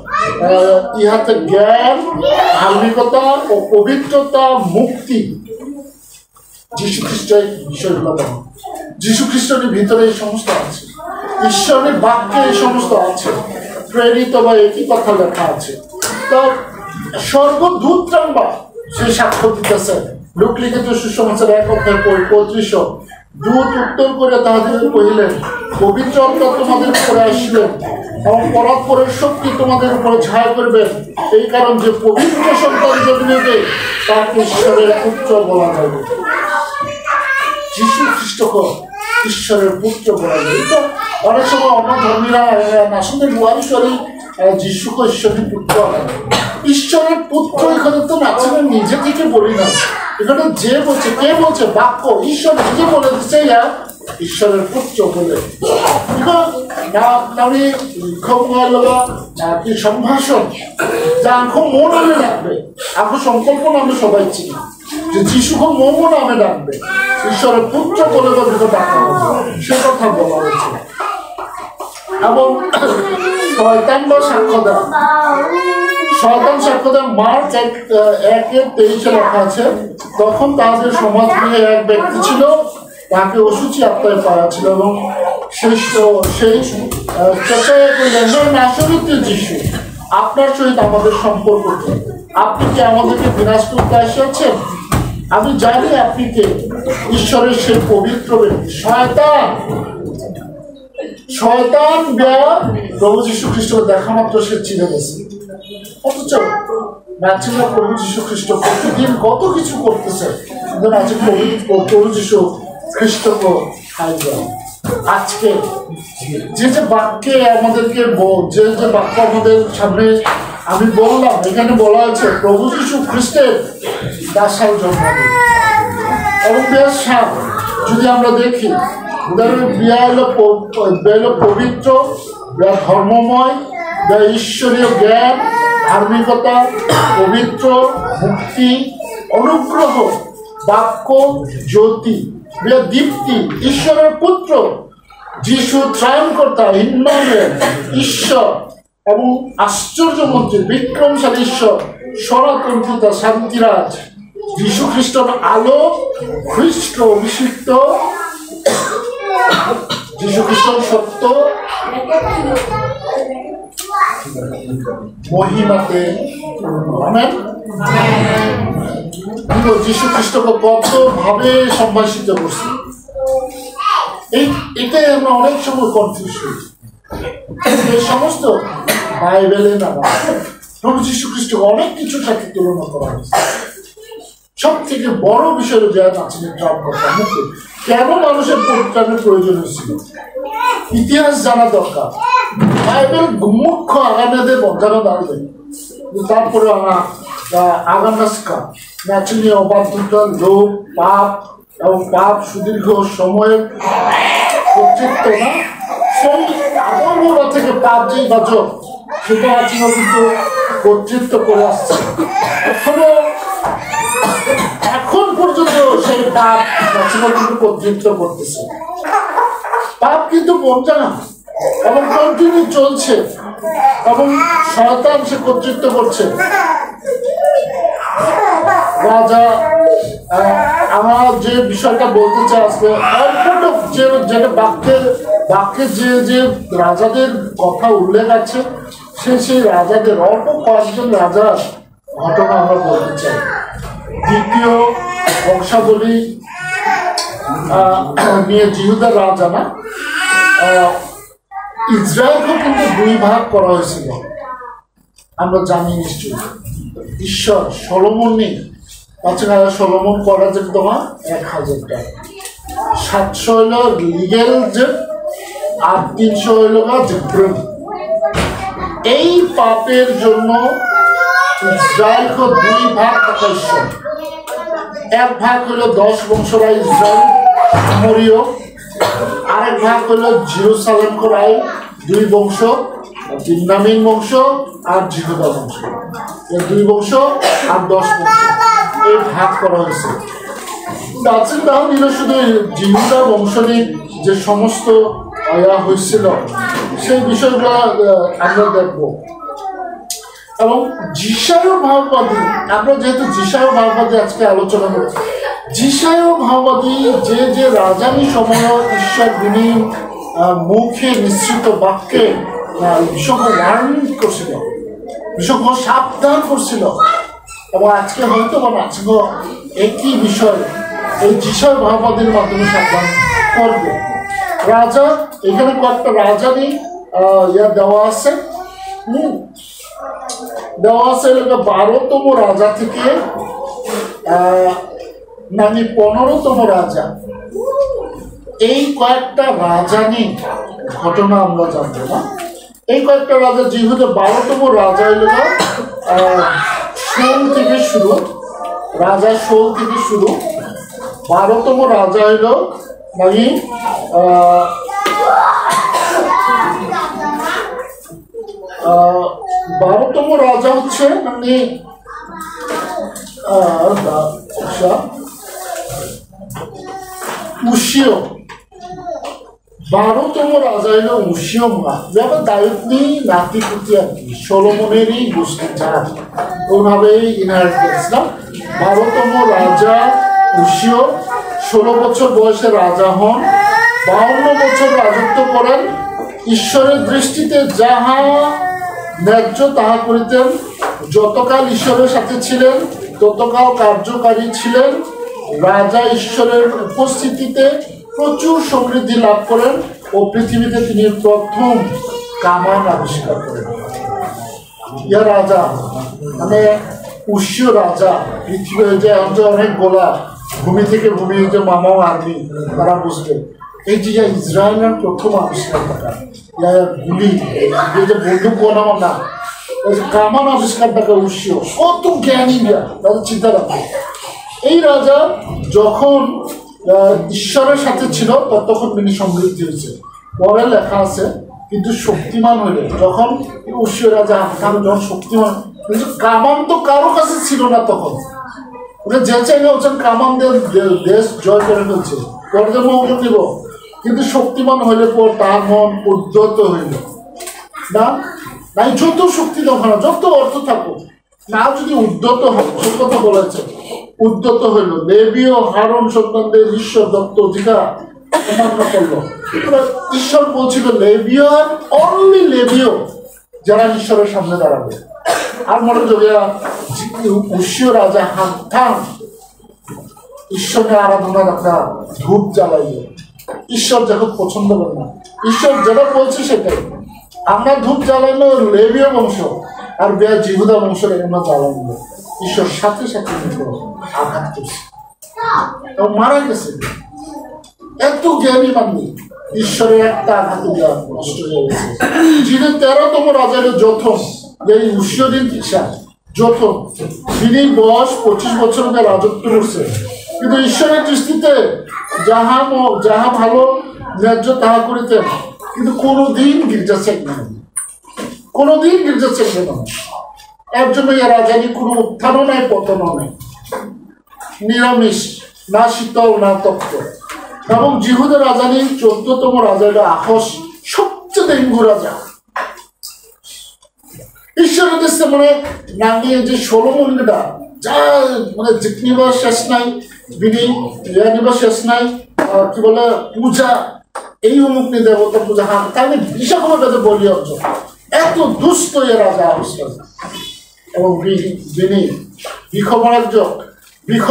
ইহাতে জ্ঞান ধার্মিকতা ও পবিত্রতা মুক্তি যীশু খ্রিস্টের বিষয়গুলো যীশু খ্রিস্টের ভিতরে এই সমস্ত আছে ঈশ্বরের বাক্যে এই সমস্ত আছে প্রেরিত বা একই কথা লেখা আছে তো স্বর্গদূতরা সে সাক্ষ্য দিতেছে লোক লিখিত সুসমাচার 1:35 দূত উত্তর করে তাহাদের কহিলেন পবিত্র আত্মা তোমাদের উপরে আসলেন এবং পরাৎপরের শক্তি তোমাদের উপরে ছায়া করবেন এই কারণ যে পবিত্র সন্তান জন্মিবে তাকে ঈশ্বরের পুত্র বলা যাবে যীশু খ্রিস্টকে ঈশ্বরের পুত্র বলা যাবে তো অনেক সময় অন্য ধর্মীরা আসলে বুয়ারিশ্বরী যীশুকে ঈশ্বরের পুত্র ঈশ্বরের পুত্র এখানে তো নাচনে নিজে থেকে বলি না এখানে যে বলছে কে বলছে বাক্য ঈশ্বর নিজে বলে দিচ্ছে ঈশ্বরের পুত্র বলে সম্ভাষণ যা আঁখো মো নামে ডাকবে আঁখো সংকল্প নামে সবাই চিনি যে যিশুকে মোমো নামে ডাকবে ঈশ্বরের পুত্র বলে তাদেরকে ডাকা হবে সে কথা বলা হয়েছে এবং শয়তান বা সাক্ষ্য দেয় শয়তান সাক্ষ্য দেয় মার্চ 1:23 লেখা আছে তখন তাদের সমাজ নিয়ে এক ব্যক্তি ছিল তাকে অসুচি আত্মায় পাওয়া ছিল এবং সেই চেষ্টায় করলেন নাসরিতের যীশু আপনার সহিত আমাদের সম্পর্ক কি আপনি কি আমাদেরকে বিনাশ করতে আসিয়াছেন আমি জানি আপনি কে ঈশ্বরের সেই পবিত্র ব্যক্তি শয়তান প্রভু যীশু খ্রিস্টকে দেখা মাত্র সে চিনে গেছে অথচ নাচিনা প্রভু যীশু খ্রিস্ট প্রতিদিন কত কিছু করতেছে কিন্তু নাচে প্রভু যীশু খ্রিস্টকে খাইবে আজকে যে বাক্যে আমাদেরকে যে বাক্য আমাদের সামনে আমি বললাম এখানে বলা আছে প্রভু যীশু খ্রিস্টের দাসাল জন্ম এবং বেশ যদি আমরা দেখি বিয়া হলো পবিত্র বিয়া ধর্মময় বিয়া ঈশ্বরীয় জ্ঞান ধার্মিকতা পবিত্র মুক্তি অনুগ্রহ বাক্য জ্যোতি বিয়া দীপ্তি ঈশ্বরের পুত্র যিশু ত্রাণকর্তা ইম্মানুয়েল ঈশ্বর এবং আশ্চর্যমন্ত্রী বিক্রমশালী ঈশ্বর সনাতন পিতা শান্তিরাজ যীশু খ্রিস্টের আলো খ্রিস্ট অভিষিক্ত যীশু খ্রিস্টের সত্য মহিমাতে আমেন যীশু খ্রিস্টকে কত ভাবে সম্ভাষিত করছে এটাই আমরা অনেক সময় কনফিউজ হই এই সমস্ত বাইবেলে না প্রভু যীশু খ্রিস্টকে অনেক কিছুর সাথে তুলনা করা হয়েছে সব থেকে বড় বিষয় হলো যা নাচিনের ট্রাম্প কথা মুক্তি কেন মানুষের পরিত্রাণের প্রয়োজন হয়েছিল ইতিহাস জানা দরকার বাইবেল মুখ্য আগামীদের বজ্জানো দাঁড়াবে তারপরে আগামীকা নাচিনী অবাধ্যতা লোভ পাপ এবং পাপ সুদীর্ঘ সময়ের কর্তৃত্ব না সেই আগমনা থেকে পাপ যেই বাচক সেটা নাচিনী কিন্তু কর্তৃত্ব করে আসছে এখন পর্যন্ত সেই পাপ নাচিনী কিন্তু কর্তৃত্ব করতেছে পাপ কিন্তু বঞ্চা না এবং কন্টিনিউ চলছে এবং শয়তান সে কর্তৃত্ব করছে রাজা আমার যে বিষয়টা বলতে চাই আজকে যেটা বাক্যে যে রাজাদের কথা উল্লেখ আছে সেই রাজাদের অল্প কয়েকজন রাজার ঘটনা আমরা বলতে চাই দ্বিতীয় বংশাবলী নিয়ে জিহুদার রাজা না ইসরায়েলকে কিন্তু দুই ভাগ করা হয়েছিল আমরা জানি নিশ্চয়ই ঈশ্বর সলোমন নেই ৫,০০০ সলোমন করা যেত তোমার ১,০০০ টাকা ৭০০ হইল লিগেল যে আর ৩০০ হইল যে প্রেম এই পাপের জন্য ইসরায়েলকে দুই ভাগ থাকা ঈশ্বর এক ভাগ হইল ১০ বংশরা ইসরায়েল মরিয় আরেক ভাগ হইল জেরুসালেম করাই ২ বংশ বিন্যামীন বংশ আর জিহুদা বংশ এই ২ বংশ আর ১০ বংশ এই ভাগ করা হয়েছে প্রাচীন বাহিনীরা শুধু জিহুদা বংশরই যে সমস্ত হয়েছিল সেই বিষয়গুলো আমরা দেখব এবং যিশায় ভাববাদী আমরা যেহেতু যিশায় ভাববাদী আজকে আলোচনা করছি যিশায় ভাববাদী যে রাজানি সময় ঈশ্বর তিনি মুখে নিশ্চিত বাক্যে বিষয়কে ওয়ার্নিং করছিল বিষয়কে সাবধান করছিল এবং আজকে হয়তো বা আজকে একই বিষয় এই যিশায় ভাববাদীর মাধ্যমে সাবধান করবে রাজা এখানে কয়েকটা রাজানি দেওয়া আছে দেওয়া আছে ১২তম রাজা থেকে নাকি ১৫তম রাজা এই কয়েকটা রাজানি ঘটনা আমরা জানবো না এই কয়েকটা রাজা যেহেতু ১২তম রাজা হইল শোল থেকে শুরু রাজা শোল থেকে শুরু ১২তম রাজা হইল নাকি ১২তম রাজা হচ্ছে মানে উশিয় ১২তম রাজা হইল উশিয় মা যেমন দায়িত্বী নাতিপুতি আর কি সলোমনেরই গোষ্ঠী জাত ওইভাবেই ইনহারিট করেছিলাম ১২তম রাজা উশিয় ১৬ বছর বয়সে রাজা হন ৫২ বছর রাজত্ব করেন ঈশ্বরের দৃষ্টিতে যাহা ন্যায্য তাহা করিতেন যতকাল ঈশ্বরের সাথে ছিলেন ততকাল কার্যকারী ছিলেন রাজা ঈশ্বরের উপস্থিতিতে প্রচুর সমৃদ্ধি লাভ করেন ও পৃথিবীতে তিনি প্রথম কামান আবিষ্কার করেন ইয়া রাজা মানে উশীয় রাজা পৃথিবীর যে অনেক গোলা ভূমি থেকে ভূমি যে মামাও আর্মি তারা বুঝবে এই যে ইসরায়েলের প্রথম আবিষ্কার টাকা গুলি যে বন্দুক বানানো না কামান আবিষ্কার টাকা উশীয় কত জ্ঞানী তাদের চিন্তা রাখবে এই রাজা যখন ঈশ্বরের সাথে ছিল ততক্ষণ তিনি সমৃদ্ধি হয়েছে পরে লেখা আছে কিন্তু শক্তিমান হইলে যখন উশীয় রাজা যখন শক্তিমান কিন্তু কামান তো কারো কাছে ছিল না তখন ওরা যে চাইলে হচ্ছেন কামান দেশ জয় করে ফেলছে পর্যন্ত দিব কিন্তু শক্তিমান হইলে পর তার মন উদ্ধত হইল না নাই যত শক্তি তখন যত অর্থ থাকুক না যদি উদ্ধত হয় সে কথা বলেছে উদ্ধত হইল লেবীয় হারণ সন্তানদের ঈশ্বর দত্ত অধিকার অমান্য করলো ঈশ্বর বলছিল লেবীয় অনলি লেবীয় যারা ঈশ্বরের সামনে দাঁড়াবে আর মনোযোগিয়া উশীয় রাজা হান ঈশ্বরের আরাধনা রাখা ধূপ জ্বালাইবে ঈশ্বর যখন পছন্দ করে না ঈশ্বর যেটা বলছে সেটাই আমরা ধূপ জ্বালাইলো লেবীয় বংশ আর জিহুদা বংশের আমরা জ্বালাইলো ঈশ্বর সাথে সাথে আঘাত করছে এবং মারা গেছে। এত জ্ঞানী মানুষ, ঈশ্বরের একটা আঘাতে নষ্ট হয়ে গেছে। যিনি 13তম রাজা যথম, এই উশিয়দিন ইচ্ছা যথম, তিনি বয়স 25 বছর রাজত্ব করছে, কিন্তু ঈশ্বরের দৃষ্টিতে যাহা ভালো ন্যায্য তাহা করিতেন, কিন্তু কোনোদিন গির্জা চেক নেন, কোনোদিন গির্জা চেক নেন। এর জন্য এই রাজধানী কোনো উত্থানও নাই পতনও নাই, নিরামিষ, না শীতল না তপ্ত। এবং জিহুদের রাজধানী 14তম রাজা হলো আহস, সবচেয়ে ডেঙ্গু রাজা। ঈশ্বরের দেশে মানে নামিয়ে যে 16 মন্দিরটা যা মানে জিতনিবার শেষ নাই, বিনিবার শেষ নাই, কি বলে পূজা, এই অমুক নিয়ে দেবতা পূজা, হ্যাঁ তাহলে বিশাখ কাছে বলি অর্জন। এত দুষ্ট এ রাজা আহস এবং বৃক্ষ মরাজ্য, বৃক্ষ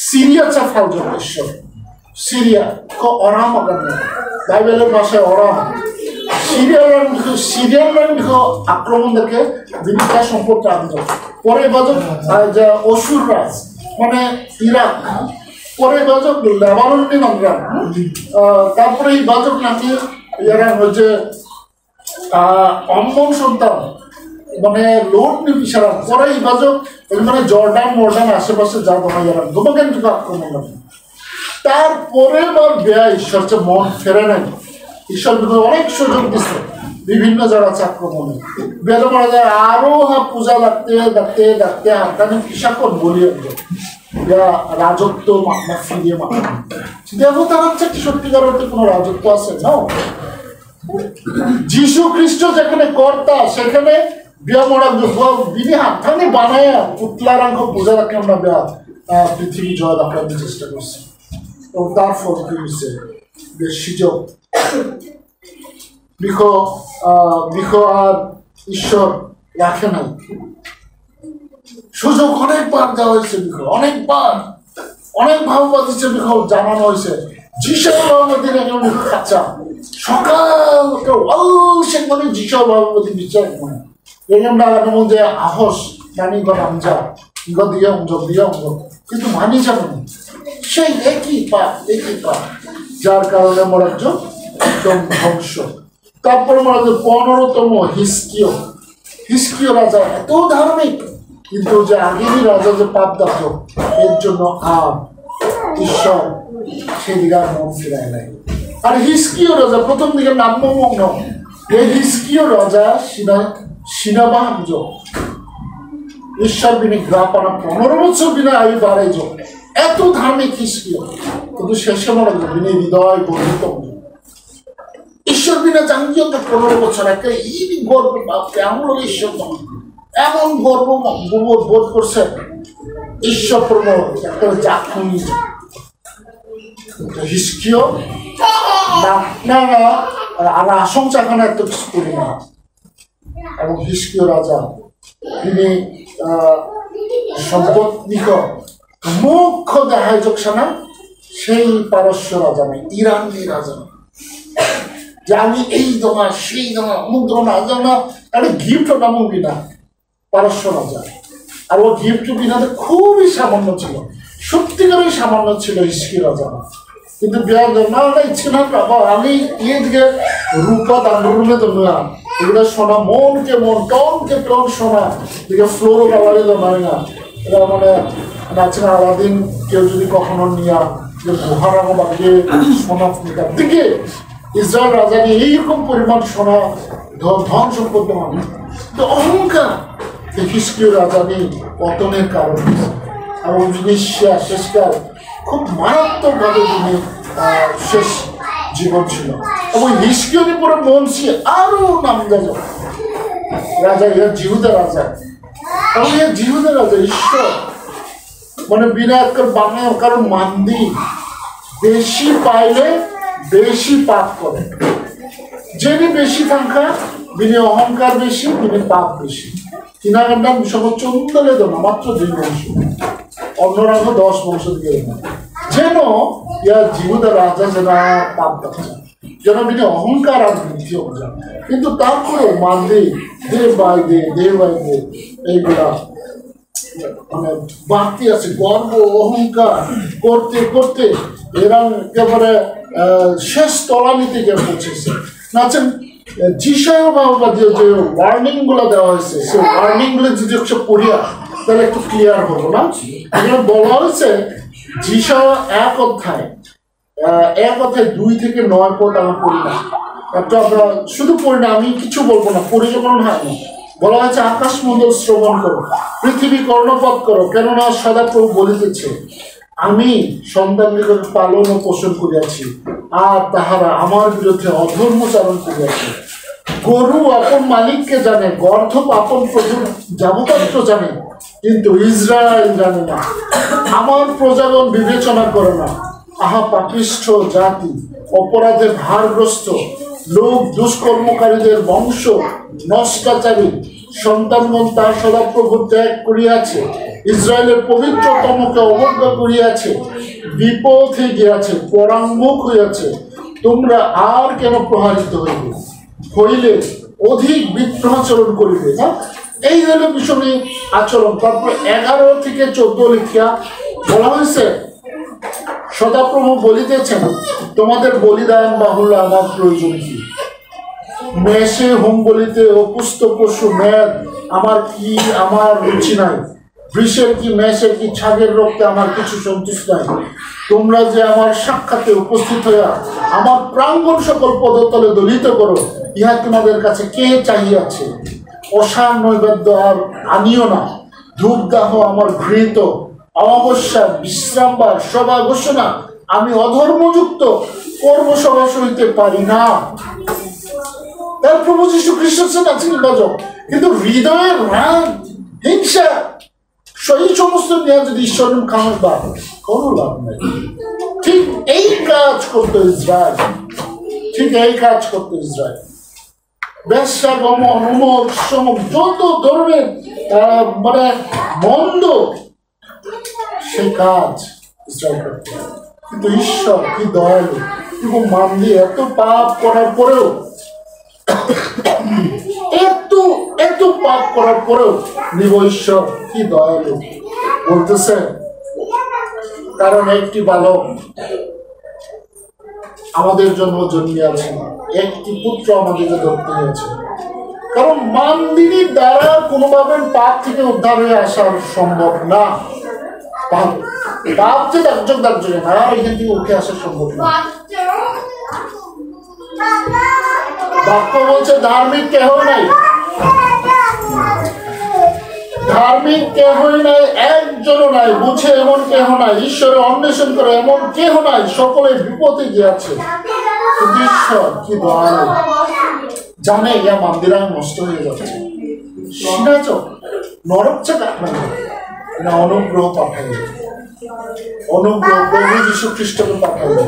সিরিয়া চাফাল ঈশ্বর, সিরিয়া অরাম বাইবেলের ভাষায় অরাম, সিরিয়ান আক্রমণ দেখে বিনিকা সম্পর্কে আনন্দ। পরে বাজক অসুর রাজ মানে ইরাক, পরে বাজক লেবাননি নামরান, তারপরে এই বাজক নাকি এরা হচ্ছে অম্মন সন্তান মানে লোড নি পিছারা, পরে এই বাজক মানে জর্ডান মর্ডান আশেপাশে যা তোমায় এরা তোমাকে আক্রমণ করে। তারপরে বেয়া ঈশ্বর মন ফেরে নাই, ঈশ্বর অনেক সুযোগ দিচ্ছে বিভিন্ন জায়গা আক্রমণে। বেদ মারা যায় আরো পূজা ডাকতে ডাকতে ডাকতে হাতানি পিসাকন বলিয়ে রাজত্ব মাথা ফিরিয়ে মাথা দেবতার হচ্ছে কি সত্যিকার অর্থে কোনো রাজত্ব আছে না। যীশু খ্রিস্ট যেখানে কর্তা সেখানে বিয়া মরা বিনি হাতানি বানায় পুতলারাঙ্গ পূজা রাখলে আমরা বেয়া পৃথিবী জয় রাখার চেষ্টা করছি। এবং তার ফল কি হয়েছে, সুযোগ বৃক্ষ আর ঈশ্বর রাখে নাই, সুযোগ অনেকবার দেওয়া হয়েছে, বৃক্ষ অনেকবার অনেক ভাববাদ দিচ্ছে, বৃক্ষ জানানো হয়েছে যিশু ভাববাদী খাচ্ছা সকাল সে মানে যিশু ভাববাদী বিচার মানে এরকম মধ্যে আহস নানি গণ আমজা ইগ দিয়ে অঞ্জল দিয়ে অঞ্জল, কিন্তু মানি জানো সেই একই পাপ যার কারণে মরাজ্য একদম ধ্বংস। তারপরে মরাজ্য 15তম হিস্কিয় রাজা এত ধার্মিক, কিন্তু যে আগেরই রাজা যে পাপ দাত এর জন্য আর ঈশ্বর সেদিকে আর মন ফিরায় নাই। আর হিস্কিয় রাজা প্রথম দিকে নাম্যমগ্ন, এই হিস্কিয় রাজা সিনাবাহান ঈশ্বর বিনি গ্রাপানা 15 বছর বিনা আয়ু বাড়াই যোগ, এত ধার্মিক হিস্কিয়, কিন্তু শেষে মনে বিনি হৃদয় গর্বিত ঈশ্বর বিনা জাঙ্গিও তো 15 বছর একটা এই গর্ব ভাবতে এমন ঈশ্বর এমন গর্ব বোধ করছে ঈশ্বর প্রণব একটা জাখুনি হিস্কিয় না আর আশঙ্কাখানা এত কিছু করি না। এবং হিস্কিয় রাজা তিনি সম্পদ মুখ্য দেখায় যোগসানা সেই পারস্য রাজা নয়, ইরানি রাজা নয় যে আমি এই দমা সেই দমা অমুক দমা না একটা গিফট নামুক বিনা পারস্য রাজা। আর ও গিফট বিনাতে খুবই সামান্য ছিল, সত্যিকারই সামান্য ছিল হিস্কি রাজা। কিন্তু বিয়ার না ইচ্ছে না বাবা আমি দিকে রূপা দান্ডরুমে তো না এগুলো শোনা মনকে মন টনকে টন শোনা দিকে ফ্লোরও কালারে জমায় না। এটা মানে নাচে আলাদিন কেউ যদি কখনো নিয়া যে গুহারাঙ্গ বাগিয়ে সোনা ফুলকার দিকে ইসরায়েল রাজধানী এইরকম পরিমাণ সোনা ধন সম্পদ মানে তো অহংকার হিস্কিয় রাজধানী পতনের কারণ এবং শেষকাল খুব মারাত্মকভাবে তিনি শেষ জীবন ছিল। এবং হিস্কিয়র পরে মনসি আরো নাম রাজা ইয়া জিহুদা রাজা, এবং ইয়া জিহুদা রাজা ঈশ্বর মানে বিনা বাংলা কারণ মান্দি বেশি পাইলে বেশি পাপ করে, যিনি বেশি সংখ্যা বিনি অহংকার বেশি বিনি পাপ বেশি। তিনার নাম চন্দলে দেব মাত্র 2 বংশ, অন্যরাঙ্গ 10 বংশ দিয়ে যেন ইয়া জিহুদা রাজা যেন পাপ করছে। যেন বিনি অহংকার আর বৃদ্ধি হবে না। কিন্তু তারপরেও মানবে ডে বাই ডে এইগুলা মানে বাড়তি আছে, গর্ব অহংকার করতে করতে এরা একেবারে শেষ তলানিতে গিয়ে পৌঁছেছে। নাচেন জিসায় বাবাদের যে ওয়ার্নিং গুলো দেওয়া হয়েছে, সেই ওয়ার্নিং গুলো যদি একটু পড়িয়া তাহলে একটু ক্লিয়ার হবো না। এখানে বলা হয়েছে জিসা 1 অধ্যায় 2 থেকে 9 পদ আমরা পড়ি না, একটা আমরা শুধু পড়ি না, আমি কিছু বলবো না, পড়ে যখন হয় না। বলা হয়েছে আকাশ মণ্ডল শ্রবণ করো, পৃথিবী কর্ণপাত করো, কেননা সদাপ্রভু বলিতেছে আমি সন্তানদিগের পালন ও পোষণ করিয়াছি, আর তাহারা আমার বিরুদ্ধে অধর্মচারণ করিয়াছে। গরু আপন মালিককে জানে, গর্ধপ আপন প্রভুর যাবকাত্র জানে, কিন্তু ইসরায়েল জানে না। আমার প্রজাগণ বিবেচনা করে না। আহা পাপিষ্ঠ জাতি, অপরাধে ভারগ্রস্ত লোক, দুষ্কর্মকারীদের বংশ, নষ্টাচারী সন্তানগণ তার সদাপ্রভু ত্যাগ করিয়াছে, ইসরায়েলের পবিত্রতমকে অবজ্ঞা করিয়াছে, বিপথে গিয়াছে, পরাঙ্গমুখ হইয়াছে। তোমরা আর কেন প্রহারিত হইলে অধিক বিদ্রোহাচরণ করিবে না। এই হলো বিষয় আচরণ। তারপর 11 থেকে 14 লিখিয়া বলা হয়েছে সদাপ্রভু বলিতেছেন তোমাদের বলিদান বাহুল্য আমার প্রয়োজন কি? মেষে হোম বলিতে অপুষ্ট পশু মেদ আমার রুচি নাই, বৃষের কি মেষের কি ছাগের রক্তে আমার কিছু সন্তুষ্ট নাই। তোমরা যে আমার সাক্ষাতে উপস্থিত হইয়া আমার প্রাঙ্গণ সকল পদতলে দলিত করো, ইহা তোমাদের কাছে কে চাহিয়াছে? অসার নৈবেদ্য আর আনিও না, ধূপ দাহ আমার ঘৃত, অমাবস্যা বিশ্রামবার সভা ঘোষণা আমি অধর্মযুক্ত কর্ম সভা সইতে পারি না। তার প্রভু যীশু খ্রিস্ট আছেন নির্বাচক, কিন্তু হৃদয়ের রাগ হিংসা সেই সমস্ত নিয়ে যদি ঈশ্বর খামার বা কোনো লাভ নেই। ঠিক এই কাজ করতো ইসরায়েল, ব্যবসা গমন উমক সমক যত ধরনের মানে মন্দ সেই কাজ ইসরায়েল করতে। কিন্তু ঈশ্বর কি দয়ালু, কিন্তু মানলি এত পাপ করার পরেও এত পাপ করার পরেও নিব ঈশ্বর কি দয়ালু বলতেছে। কারণ একটি বালক আমাদের জন্য জন্মিয়াছে, একটি পুত্র আমাদেরকে ধরতে হয়েছে। কারণ মানদিনীর দ্বারা কোনোভাবে পাপ থেকে উদ্ধার হয়ে আসা সম্ভব না। পাপ যে একজন না, এখান থেকে উঠে আসা সম্ভব না। বাক্য বলছে ধার্মিক কেহ নাই, একজনও নাই, বুঝে এমন কেহ নাই, ঈশ্বরের অন্বেষণ করে এমন কেহ নাই, সকলে বিপদে গিয়াছে। ঈশ্বর কি দয়ালু, জানে ইয়া মন্দিরা নষ্ট হয়ে যাচ্ছে, নরক চাকা না অনুগ্রহ পাঠাইবে, অনুগ্রহ প্রভু যীশু খ্রিস্টকে পাঠাইবে।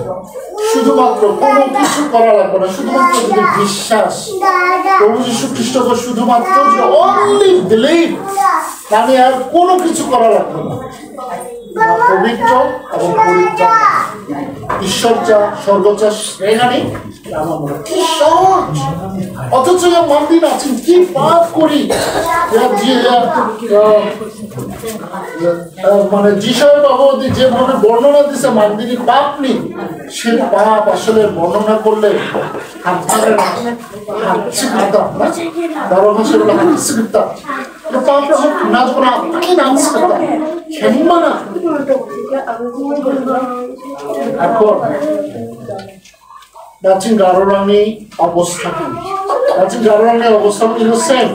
শুধুমাত্র কোনো কিছু করা লাগবে না, শুধুমাত্র যদি বিশ্বাস প্রভু যীশু খ্রিস্টকে শুধুমাত্র অনলি বিলিভ, মানে আর কোনো কিছু করা লাগবে না। পবিত্র এবং পবিত্র ঈশ্বর চা স্বর্গ চা শ্রেণী কি সহজ। অথচ মন্দির আছেন কি পাপ করি, মানে যিশয় বাবু যেভাবে বর্ণনা দিচ্ছে মন্দিরে পাপ নেই, সে পাপ আসলে বর্ণনা করলে এখন প্রাচীন গারোরানি অবস্থা প্রাচীন গারোরানি অবস্থা কিন্তু সেম,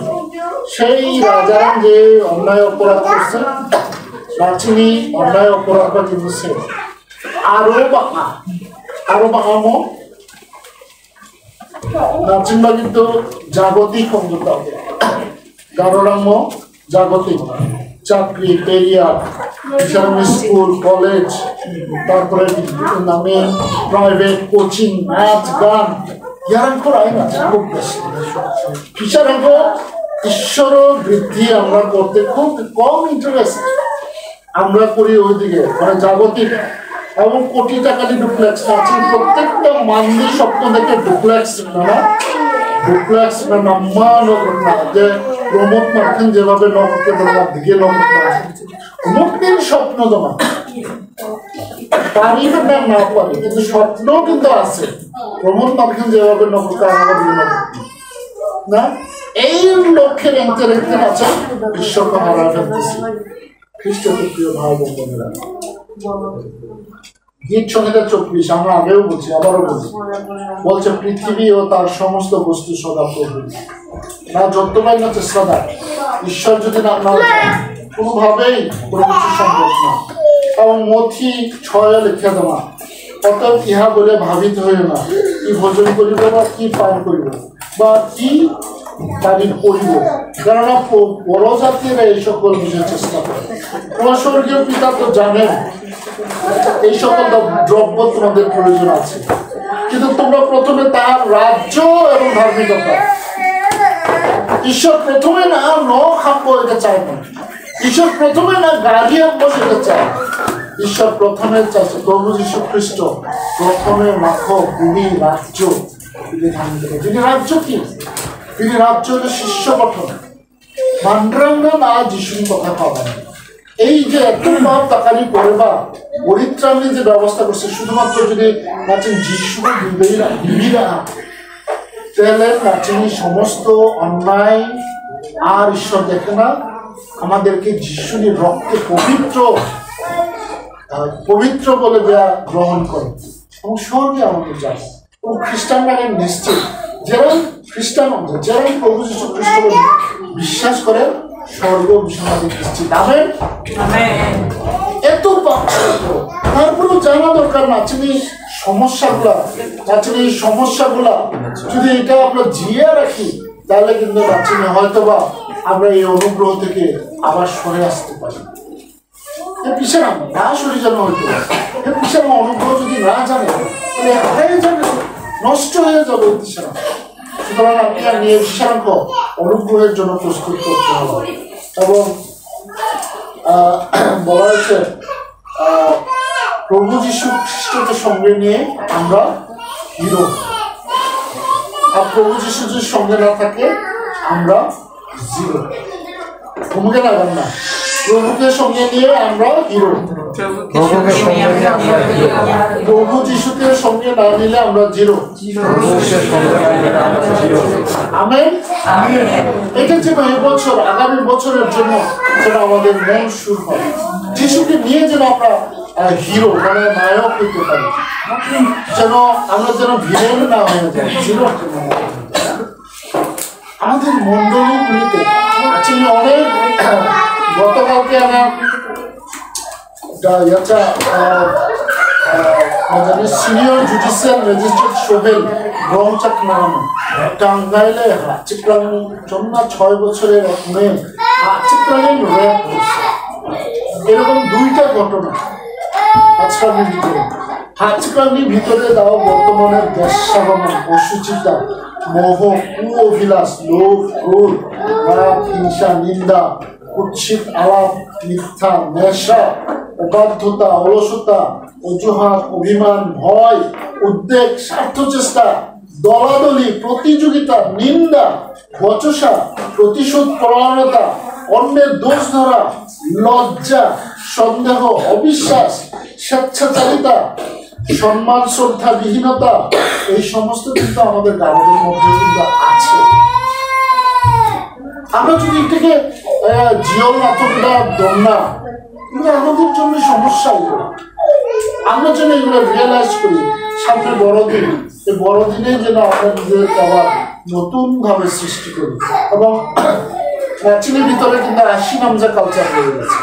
সেই রাজারা যে অন্যায় অপরাধ করছে প্রাচীনী অন্যায় অপরাধটা কিন্তু সেম। আরো বাহামো প্রাচীনরা কিন্তু জাগতিক অঙ্গতা, গারোরাম্য জাগতিক, চাকরি, ক্যারিয়ার, স্কুল, কলেজ, তারপরে নামে প্রাইভেট কোচিং, নাচ গান, খুব বেশি ঈশ্বর বৃদ্ধি আমরা করতে খুব কম ইন্টারেস্ট আমরা করি ওইদিকে, মানে জাগতিক এবং কোটি টাকারই ডুপ্লেক্স আছে। প্রত্যেকটা মানুষ স্বপ্ন দেখে ডুপ্লেক্স না ডুপ্লেক্স না নগর না, যে প্রমোদ মার্কেন যেভাবে নগরকে বললাম দিকে নগর না মুক্তির স্বপ্ন জমা পারি না না পারি, কিন্তু স্বপ্ন কিন্তু আছে। প্রমোদ মার্কেন যেভাবে নগরকে না এই লক্ষ্যের এন্টারেক্টেন আছে ঈশ্বরকে হারা ফেলতেছি। খ্রিস্টকে প্রিয় ভাই বোনেরা, গীত সংহিতা 24 আমরা আগেও বলছি আবারও বলছি, বলছে পৃথিবী ও তার সমস্ত বস্তু সদা প্রভু না যদ্যবাই না চেষ্টা দেয়। ঈশ্বর যদি না কোনোভাবেই কোনো কিছু সম্ভব না। এবং মথি 6 লিখে দেওয়া, অতএব ইহা বলে ভাবিত হইও না কি ভোজন করিব বা কি পান করিব বা কি বাড়ি করিব, কেননা বড় জাতিরা এই সকল বিষয়ে চেষ্টা করে। তোমার স্বর্গীয় পিতা তো জানেন এই সকল দ্রব্য তোমাদের প্রয়োজন আছে, কিন্তু তোমরা প্রথমে তার রাজ্য এবং ধার্মিকতা। ঈশ্বর প্রথমে না খাবো এটা চায় না, ঈশ্বর প্রথমে না গাড়ি আনবো সেটা চায়। ঈশ্বর প্রথমে চাইছে প্রভু যীশু খ্রিস্ট প্রথমে মাখো তিনি রাজ্য, তিনি ধার্মিকতা। তিনি রাজ্য কি? তিনি রাজ্য হলে শিষ্য গঠন। মান্ড্রাঙ্গা না যিশুর কথা পাবেন। এই যে এত ভাব তাকানি করে বা পরিত্রাণের যে ব্যবস্থা করছে, শুধুমাত্র যদি প্রাচীন যিশুকে দিবিরা তাহলে প্রাচীনের সমস্ত অন্যায় আর ঈশ্বর দেখে না, আমাদেরকে যিশুর রক্তে পবিত্র বলে গ্রহণ করে এবং স্বর্গে আমাদের যায়। এবং খ্রিস্টানরা নিশ্চিত যেরকম খ্রিস্টান যেরকম প্রভু যীশু খ্রিস্ট বিশ্বাস করে স্বর্গ বিশ্বনাথ নিশ্চিত। আমেন। এত তারপরেও জানা দরকার না এই সমস্যাগুলা যদি এটা আমরা জিয়ে রাখি তাহলে কিন্তু হয়তোবা আমরা এই অনুগ্রহ থেকে আবার সরে আসতে পারি। পিছনে না সরে যেন হইতো পিছনে অনুগ্রহ যদি না জানে তাহলে একটাই জানে নষ্ট হয়ে যাবে পিছনে। সুতরাং আপনি আর নিয়ে বিশাঙ্ক অনুগ্রহের জন্য প্রস্তুত করতে হবে। এবং বলা হয়েছে প্রভু যীশু খ্রিস্টকে সঙ্গে নিয়ে আমরা হিরো, আর প্রভু যীশু যদি সঙ্গে না থাকে আমরা জিরো। ভূমিকা লাগান না, প্রভুকে সঙ্গে নিয়ে আমরা হিরো, প্রভু যীশুকে সঙ্গে না নিলে আমরা জিরো। আমেন। এটা যেন এবছর আগামী বছরের জন্য যেন আমাদের মন সুর হয়, যিশুকে নিয়ে যেন আমরা হিরো মানে নায়ক হইতে পারি, যেন আমরা যেন ভিলেন না হয়ে যাই, জিরো। আমাদের মন্ডলীগুলিতে অনেক গতকালকে আমার সিনিয়র জুডিশিয়াল ম্যাজিস্ট্রেট সোহেল ব্রহ্মচাক নাম টাঙ্গাইলে হাতচিপ্রাং জন্য 6 বছরের এক মেয়ে হাতচিপ্রাঙে র্যাপ করছে। এরকম 2টা ঘটনা হাতচিপ্রাঙের ভিতরে। হাতচিপ্রাঙের ভিতরে দাও বর্তমানের বেশ্যাগমন, অসুচিতা, মোহ, কুঅভিলাষ, লোভ, ক্রোধ, রাগ, হিংসা, নিন্দা, কুৎসিত আলাপ, মিথ্যা, নেশা, অবাধ্যতা, অলসতা, অজুহাত, অভিমান, ভয়, উদ্বেগ, স্বার্থ চেষ্টা, দলাদলি, প্রতিযোগিতা, নিন্দা, বচসা, প্রতিশোধ পরায়ণতা, অন্যের দোষ ধরা, লজ্জা, সন্দেহ, অবিশ্বাস, স্বেচ্ছাচারিতা, সম্মান শ্রদ্ধা বিহীনতা, এই সমস্ত কিন্তু আমাদের গানের মধ্যে কিন্তু আছে। আমরা যদি এটাকে জিওল নাটকটা দম না, এগুলো আমাদের জন্য সমস্যা। আমরা যেন এগুলো রিয়েলাইজ করি। সামনে বড়দিন, এই বড়দিনে যেন আমরা নিজেদের আবার নতুন ভাবে সৃষ্টি করি। এবং প্রাচীনের ভিতরে কিন্তু 80 নামজা কালচার হয়ে গেছে।